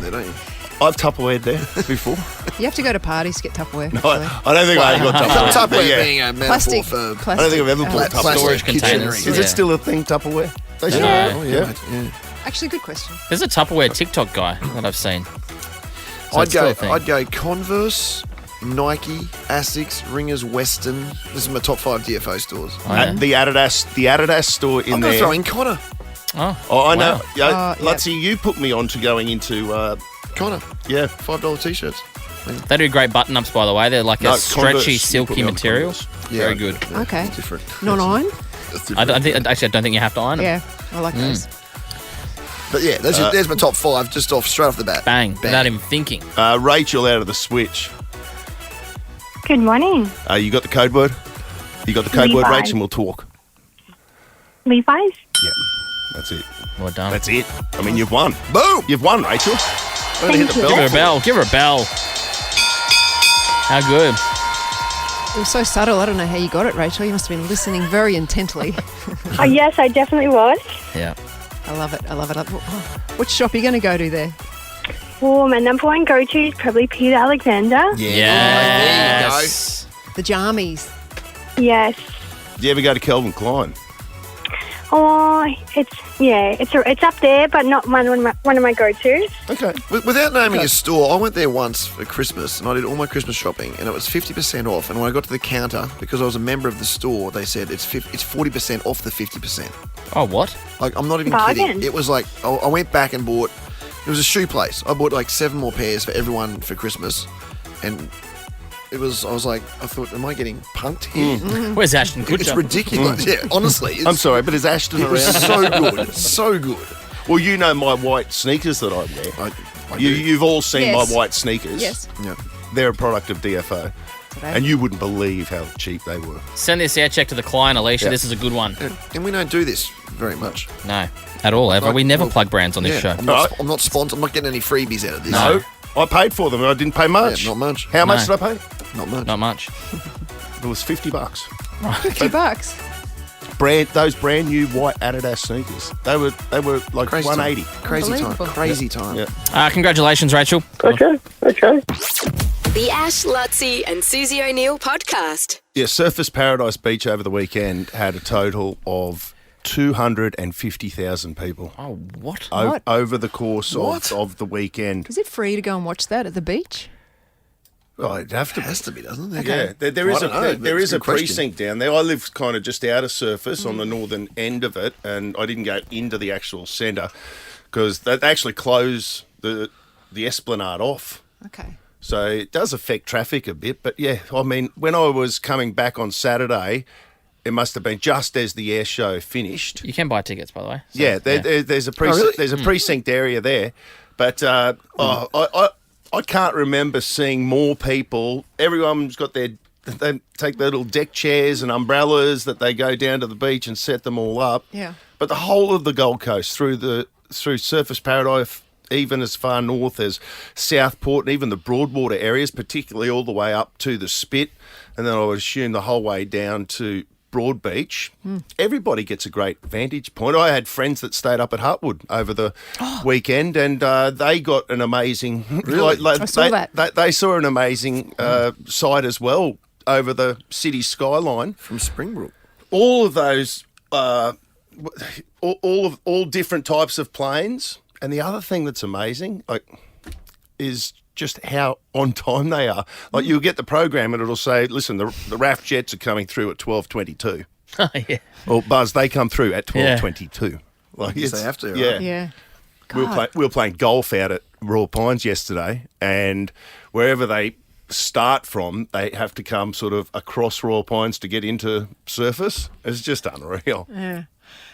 there, don't you? I've Tupperware there before. You have to go to parties to get Tupperware. No, I don't think I got Tupperware. Tupperware being a metaphor for... I don't think I've ever bought Tupperware. Storage containers. Is it still a thing, Tupperware? They should. Yeah. Actually, good question. There's a Tupperware TikTok guy that I've seen. So I'd go Converse, Nike, Asics, Ringers, Western. This is my top 5 DFO stores. The Adidas store in there. I'm going to throw in Connor. Oh, I know. Lutzi, you put me on to going into Connor. Yeah, $5 t-shirts. They do great button-ups, by the way. They're like a stretchy, silky material. Yeah, very good. Yeah, okay. Different. Not iron? I don't think you have to iron them. Yeah, I like those. But yeah, there's my top 5 just straight off the bat. Bang. Without even thinking. Rachel out of the switch. Good morning. You got the code word? You got the code word, Rach, and we'll talk. Levi's? Yep. That's it. Well done. That's it. I mean, you've won. Boom! You've won, Rachel. Thank you. Give her a bell. Give her a bell. How good. It was so subtle. I don't know how you got it, Rachel. You must have been listening very intently. Yes, I definitely was. Yeah. I love it. Which shop are you going to go to there? Oh, my number one go-to is probably Peter Alexander. Yes. The jammies. Yes. Do you ever go to Calvin Klein? Oh, it's up there, but not one of my go-tos. Okay. Without naming a store, I went there once for Christmas and I did all my Christmas shopping and it was 50% off. And when I got to the counter, because I was a member of the store, they said it's 40% off the 50%. Oh, what? Like, I'm not even Bargain. kidding. It was like, I went back and bought, it was a shoe place. I bought like 7 more pairs for everyone for Christmas. And I was like, I thought, am I getting punked here? Where's Ashton Kutcher? It's ridiculous. Yeah, honestly. I'm sorry, but is Ashton It around? was so good. So good. Well, you know my white sneakers that I wear. I do. You've all seen Yes. my white sneakers. Yes. Yeah. They're a product of DFO. And you wouldn't believe how cheap they were. Send this air check to the client, Alicia. Yeah. This is a good one. And we don't do this very much. No, at all, ever. We never plug brands on this show. I'm not sponsored. I'm not getting any freebies out of this. No. I paid for them and I didn't pay much. Yeah, not much. How much No. did I pay? Not much. Not much. It was $50. $50. Those brand new white Adidas sneakers. They were like Crazy time. 180. Crazy time. Unbelievable. Crazy time. Yeah. Congratulations, Rachel. Okay. The Ash, Lutzi and Susie O'Neill podcast. Yeah, Surfers Paradise Beach over the weekend had a total of 250,000 people. Oh, what? What? Over the course What? of the weekend. Is it free to go and watch that at the beach? Oh, it'd have to It has to be, doesn't it? Yeah, there is I don't know. there That's is a a good question. precinct down there. I live kind of just out of Surface on the northern end of it, and I didn't go into the actual centre because they actually close the Esplanade off. Okay. So it does affect traffic a bit. But yeah, I mean, when I was coming back on Saturday, it must have been just as the air show finished. You can buy tickets, by the way. So, Yeah, there's a precinct, there's a precinct area there, but I can't remember seeing more people. Everyone's got they take their little deck chairs and umbrellas that they go down to the beach and set them all up. Yeah. But the whole of the Gold Coast through Surfers Paradise, even as far north as Southport and even the Broadwater areas, particularly all the way up to the Spit, and then I would assume the whole way down to Broad Beach, everybody gets a great vantage point. I had friends that stayed up at Hartwood over the weekend, and they got an amazing. Really? I saw that. They saw an amazing sight as well over the city skyline From Springbrook. all of those, all different types of planes. And the other thing that's amazing, is just how on time they are. Like you'll get the program and it'll say, "Listen, the RAF jets are coming through at 12:22." Oh, yeah. Or Buzz, they come through at 12:22. Like Yes, they have to, right? Yeah. Yeah. We were playing golf out at Royal Pines yesterday, and wherever they start from, they have to come sort of across Royal Pines to get into Surface. It's just unreal. Yeah.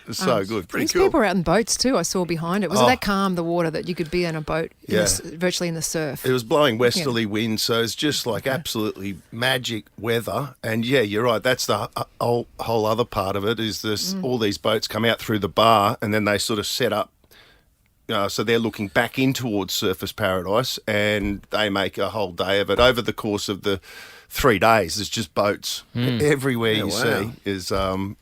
It's so good. Pretty These cool. people were out in boats too. I saw behind it. Was it that calm, the water, that you could be in a boat virtually in the surf? It was blowing westerly winds, so it's just like absolutely magic weather. And yeah, you're right. That's the whole other part of it is this. All these boats come out through the bar and then they sort of set up. So they're looking back in towards Surfers Paradise and they make a whole day of it. Over the course of the 3 days, there's just boats everywhere you see. Is How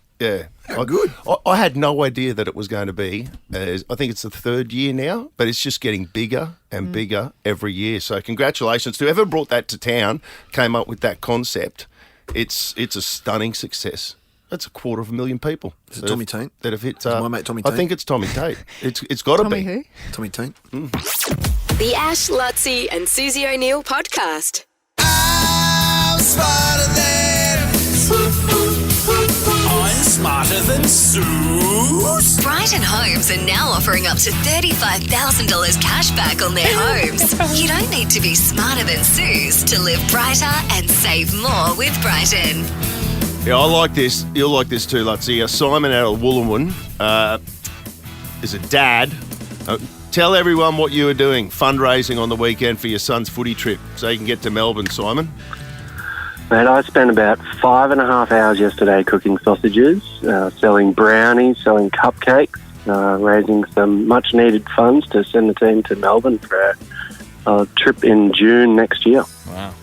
good. I had no idea that it was going to be. I think it's the 3rd year now, but it's just getting bigger and bigger every year. So congratulations to whoever brought that to town, came up with that concept. It's a stunning success. That's 250,000 people. Is it Tommy Tate? That have hit. my mate Tommy I Tate? think it's Tommy Tate. It's got to Tommy be. who? Tommy Tate. The Ash, Lutzi and Susie O'Neill podcast. I'm smarter than Suze. Brighton Homes are now offering up to $35,000 cash back on their homes. You don't need to be smarter than Suze to live brighter and save more with Brighton. Yeah, I like this. You'll like this too, Lutzi. Simon out of Wollongong is a dad. Tell everyone what you were doing, fundraising on the weekend for your son's footy trip so you can get to Melbourne, Simon. Mate, I spent about 5.5 hours yesterday cooking sausages, selling brownies, selling cupcakes, raising some much-needed funds to send the team to Melbourne for a trip in June next year. Wow.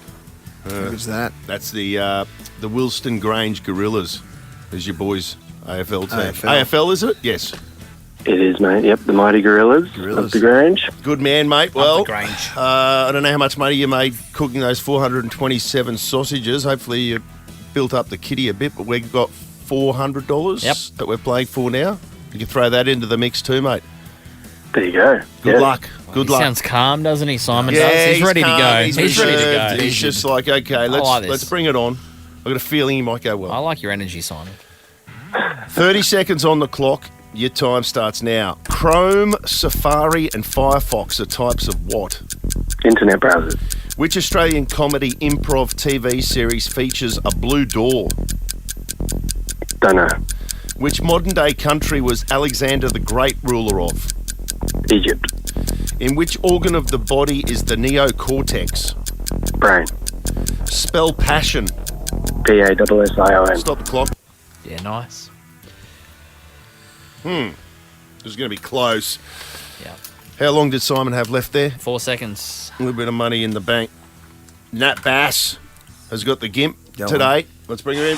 Who's that? That's the Wilston Grange Gorillas, is your boys' AFL team. AFL. AFL, is it? Yes. It is, mate. Yep, the mighty gorillas of the Grange. Good man, mate. Well, Grange. I don't know how much money you made cooking those 427 sausages. Hopefully you built up the kitty a bit, but we've got $400 that we're playing for now. You can throw that into the mix too, mate. There you go. Good luck. Good luck. Sounds calm, doesn't he, Simon? Yeah, He's ready calm, to go. He's ready to reserved. go. He's just like, okay, let's bring it on. I've got a feeling he might go well. I like your energy, Simon. 30 seconds on the clock. Your time starts now. Chrome, Safari and Firefox are types of what? Internet browsers. Which Australian comedy improv TV series features a blue door? Don't know. Which modern-day country was Alexander the Great ruler of? Egypt. In which organ of the body is the neocortex? Brain. Spell passion. Passion. Stop the clock. Yeah, nice. This is going to be close. Yeah. How long did Simon have left there? 4 seconds. A little bit of money in the bank. Nat Bass has got the gimp today. Let's bring her in.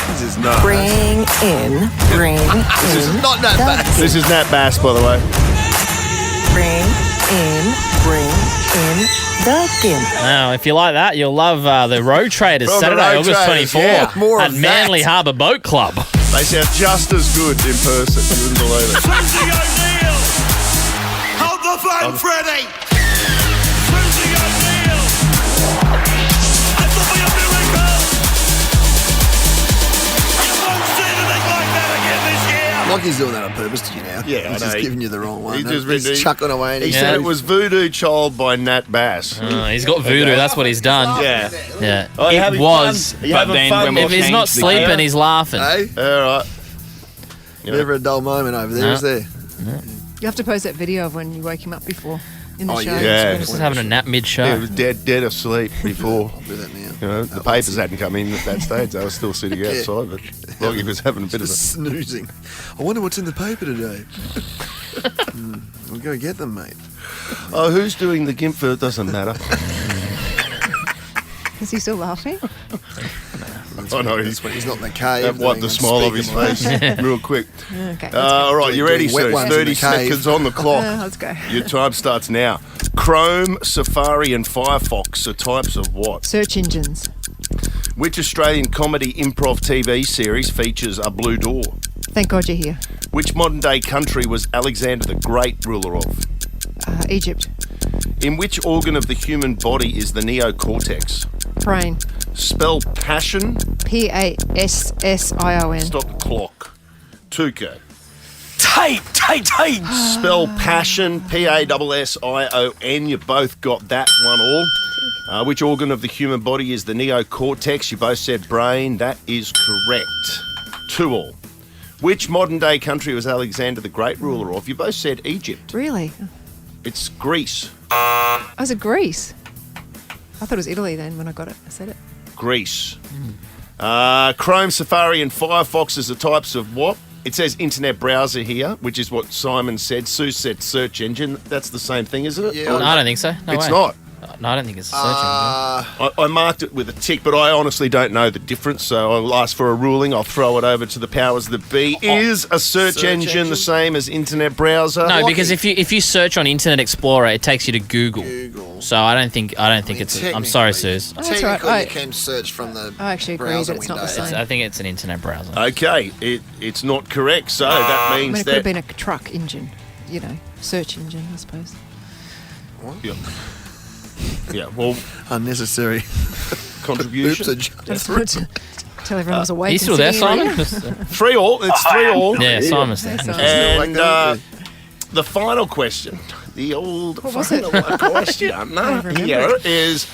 This is not. Bring in. This is not Nat Bass. This is Nat Bass, by the way. Bring in the gimp. Now, if you like that, you'll love the Road Traders From the Saturday, Road August Traders, 24 yeah. More at of Manly that. Harbour Boat Club. They sound just as good in person. You wouldn't believe it. Susie O'Neill! Hold the phone, Freddie! Susie O'Neill! It will be a miracle! You won't see anything like that again this year! Lockie's doing that on purpose to you now. Yeah, He's I know. just giving you the wrong one. He's He's chucking away. He said it was Voodoo Child by Nat Bass. He's got voodoo, that's what he's done. Yeah. Yeah. Oh, you it having was. fun? Are you But having then fun? if he's not sleeping, he's laughing. Hey? All right. Never a dull moment over there, is there? You have to post that video of when you woke him up before in the Oh, show. Yeah. Just having a nap mid-show. Yeah, he was dead asleep before. I'll do that now. You know, the papers hadn't come in at that stage. They were still sitting Yeah. outside, but Lockie was having a bit of a... Snoozing. I wonder what's in the paper today. We'll go get them, mate. Oh, who's doing the gimp for? It doesn't matter. Is he still laughing? I know, That's when he's not in the cave. That wiped the smile off his face real quick. Okay. All right, you ready, Doing wet Sue? ones in 30 the cave. seconds on the clock. Let's go. Your time starts now. Chrome, Safari and Firefox are types of what? Search engines. Which Australian comedy improv TV series features a blue door? Thank God you're here. Which modern-day country was Alexander the Great ruler of? Egypt. In which organ of the human body is the neocortex? Brain. Spell passion. Passion. Stop the clock. Tuca. Tape! Spell passion. Passion. You both got that one all. Which organ of the human body is the neocortex? You both said brain. That is correct. 2-all. Which modern-day country was Alexander the Great ruler of? You both said Egypt. Really? It's Greece. Oh, is it Greece? I thought it was Italy then when I got it. I said it. Greece. Chrome, Safari and Firefox is the types of what? It says internet browser here, which is what Simon said. Sue said search engine. That's the same thing, isn't it? No, I don't think so. No It's way. not. No, I don't think it's a search engine. I marked it with a tick, but I honestly don't know the difference, so I'll ask for a ruling. I'll throw it over to the powers that be. Is a search engine the same as internet browser? No, because if you search on Internet Explorer, it takes you to Google. So I don't think it's. I'm sorry, Suze. Technically, you can search from the I actually agree browser that it's not the window. same. I think it's an internet browser. Okay, it's not correct, so that I means mean, it could have that... been a truck engine, search engine, I suppose. Yeah, well... Unnecessary contribution. Oops, I just wanted to tell everyone I was awake. You still there, Simon? 3-all. It's 3-all. Yeah, Simon's there. And the final question, the old final question here is,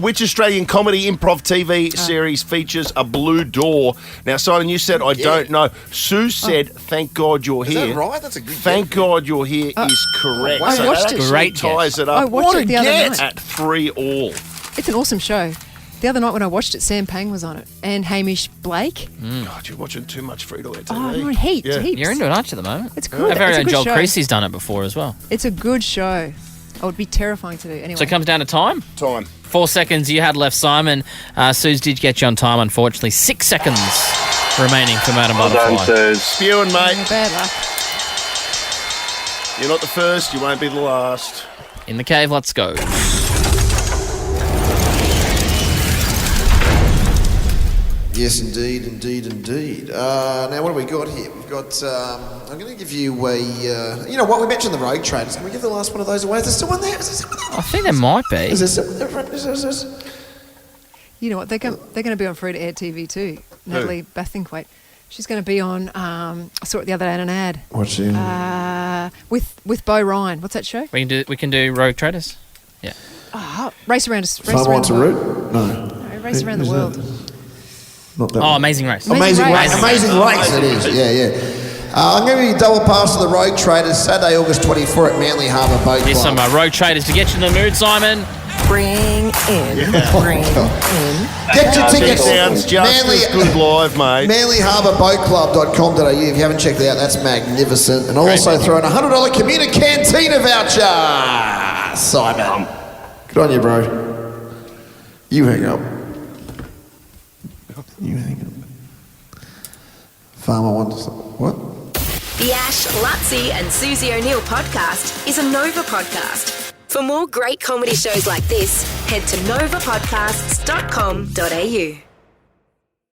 which Australian comedy improv TV series features a blue door? Now, Simon, you said, I don't know. Sue said, thank God you're Is here. that right? That's a good Thank God you're here is correct. I So watched that it. actually Great ties it I up. watched it the other night. At 3-all. It's an awesome show. The other night when I watched it, Sam Pang was on it, and Hamish Blake. God, you're watching too much free-to-air TV. Oh, I'm on heaps. You're into it, aren't you, at the moment? It's good. Our very It's a own good Joel show. Creasy's done it before as well. It's a good show. I would be terrifying to do anyway. So it comes down to time? Time. 4 seconds you had left, Simon. Suze did get you on time, unfortunately. 6 seconds. remaining for Madam Well done, Butterfly. Suze. Spewing, mate. Bad luck. You're not the first, you won't be the last. In the cave, let's go. Yes, indeed. Now, what have we got here? We've got, I'm going to give you a, you know what, we mentioned the Rogue Traders. Can we give the last one of those away? Is there still one there? I think there might be. Is there still one there? You know what? They're going to be on free to air TV too. Natalie Bathingquate. She's going to be on. I saw it the other day in an ad. What's she? With Bo Ryan. What's that show? We can do Rogue Traders. Yeah. Race around. Fun Wants a Route? No. Race around the world. Not that Oh, one. Amazing Race. Amazing Race it is. Yeah. I'm going to give you a double pass to the Rogue Traders Saturday, August 24 at Manly Harbour Boat Club. Here's some Rogue Traders to get you in the mood, Simon. Bring in. Get your tickets. Sounds just as good live, mate. ManlyHarbourBoatClub.com.au. If you haven't checked it out, that's magnificent. And I'll also throw in a $100 Commuter Cantina voucher. Simon. Good on you, bro. You hang up. Farmer wants what? The Ash, Lutzi and Susie O'Neill podcast is a Nova podcast. For more great comedy shows like this, head to novapodcasts.com.au.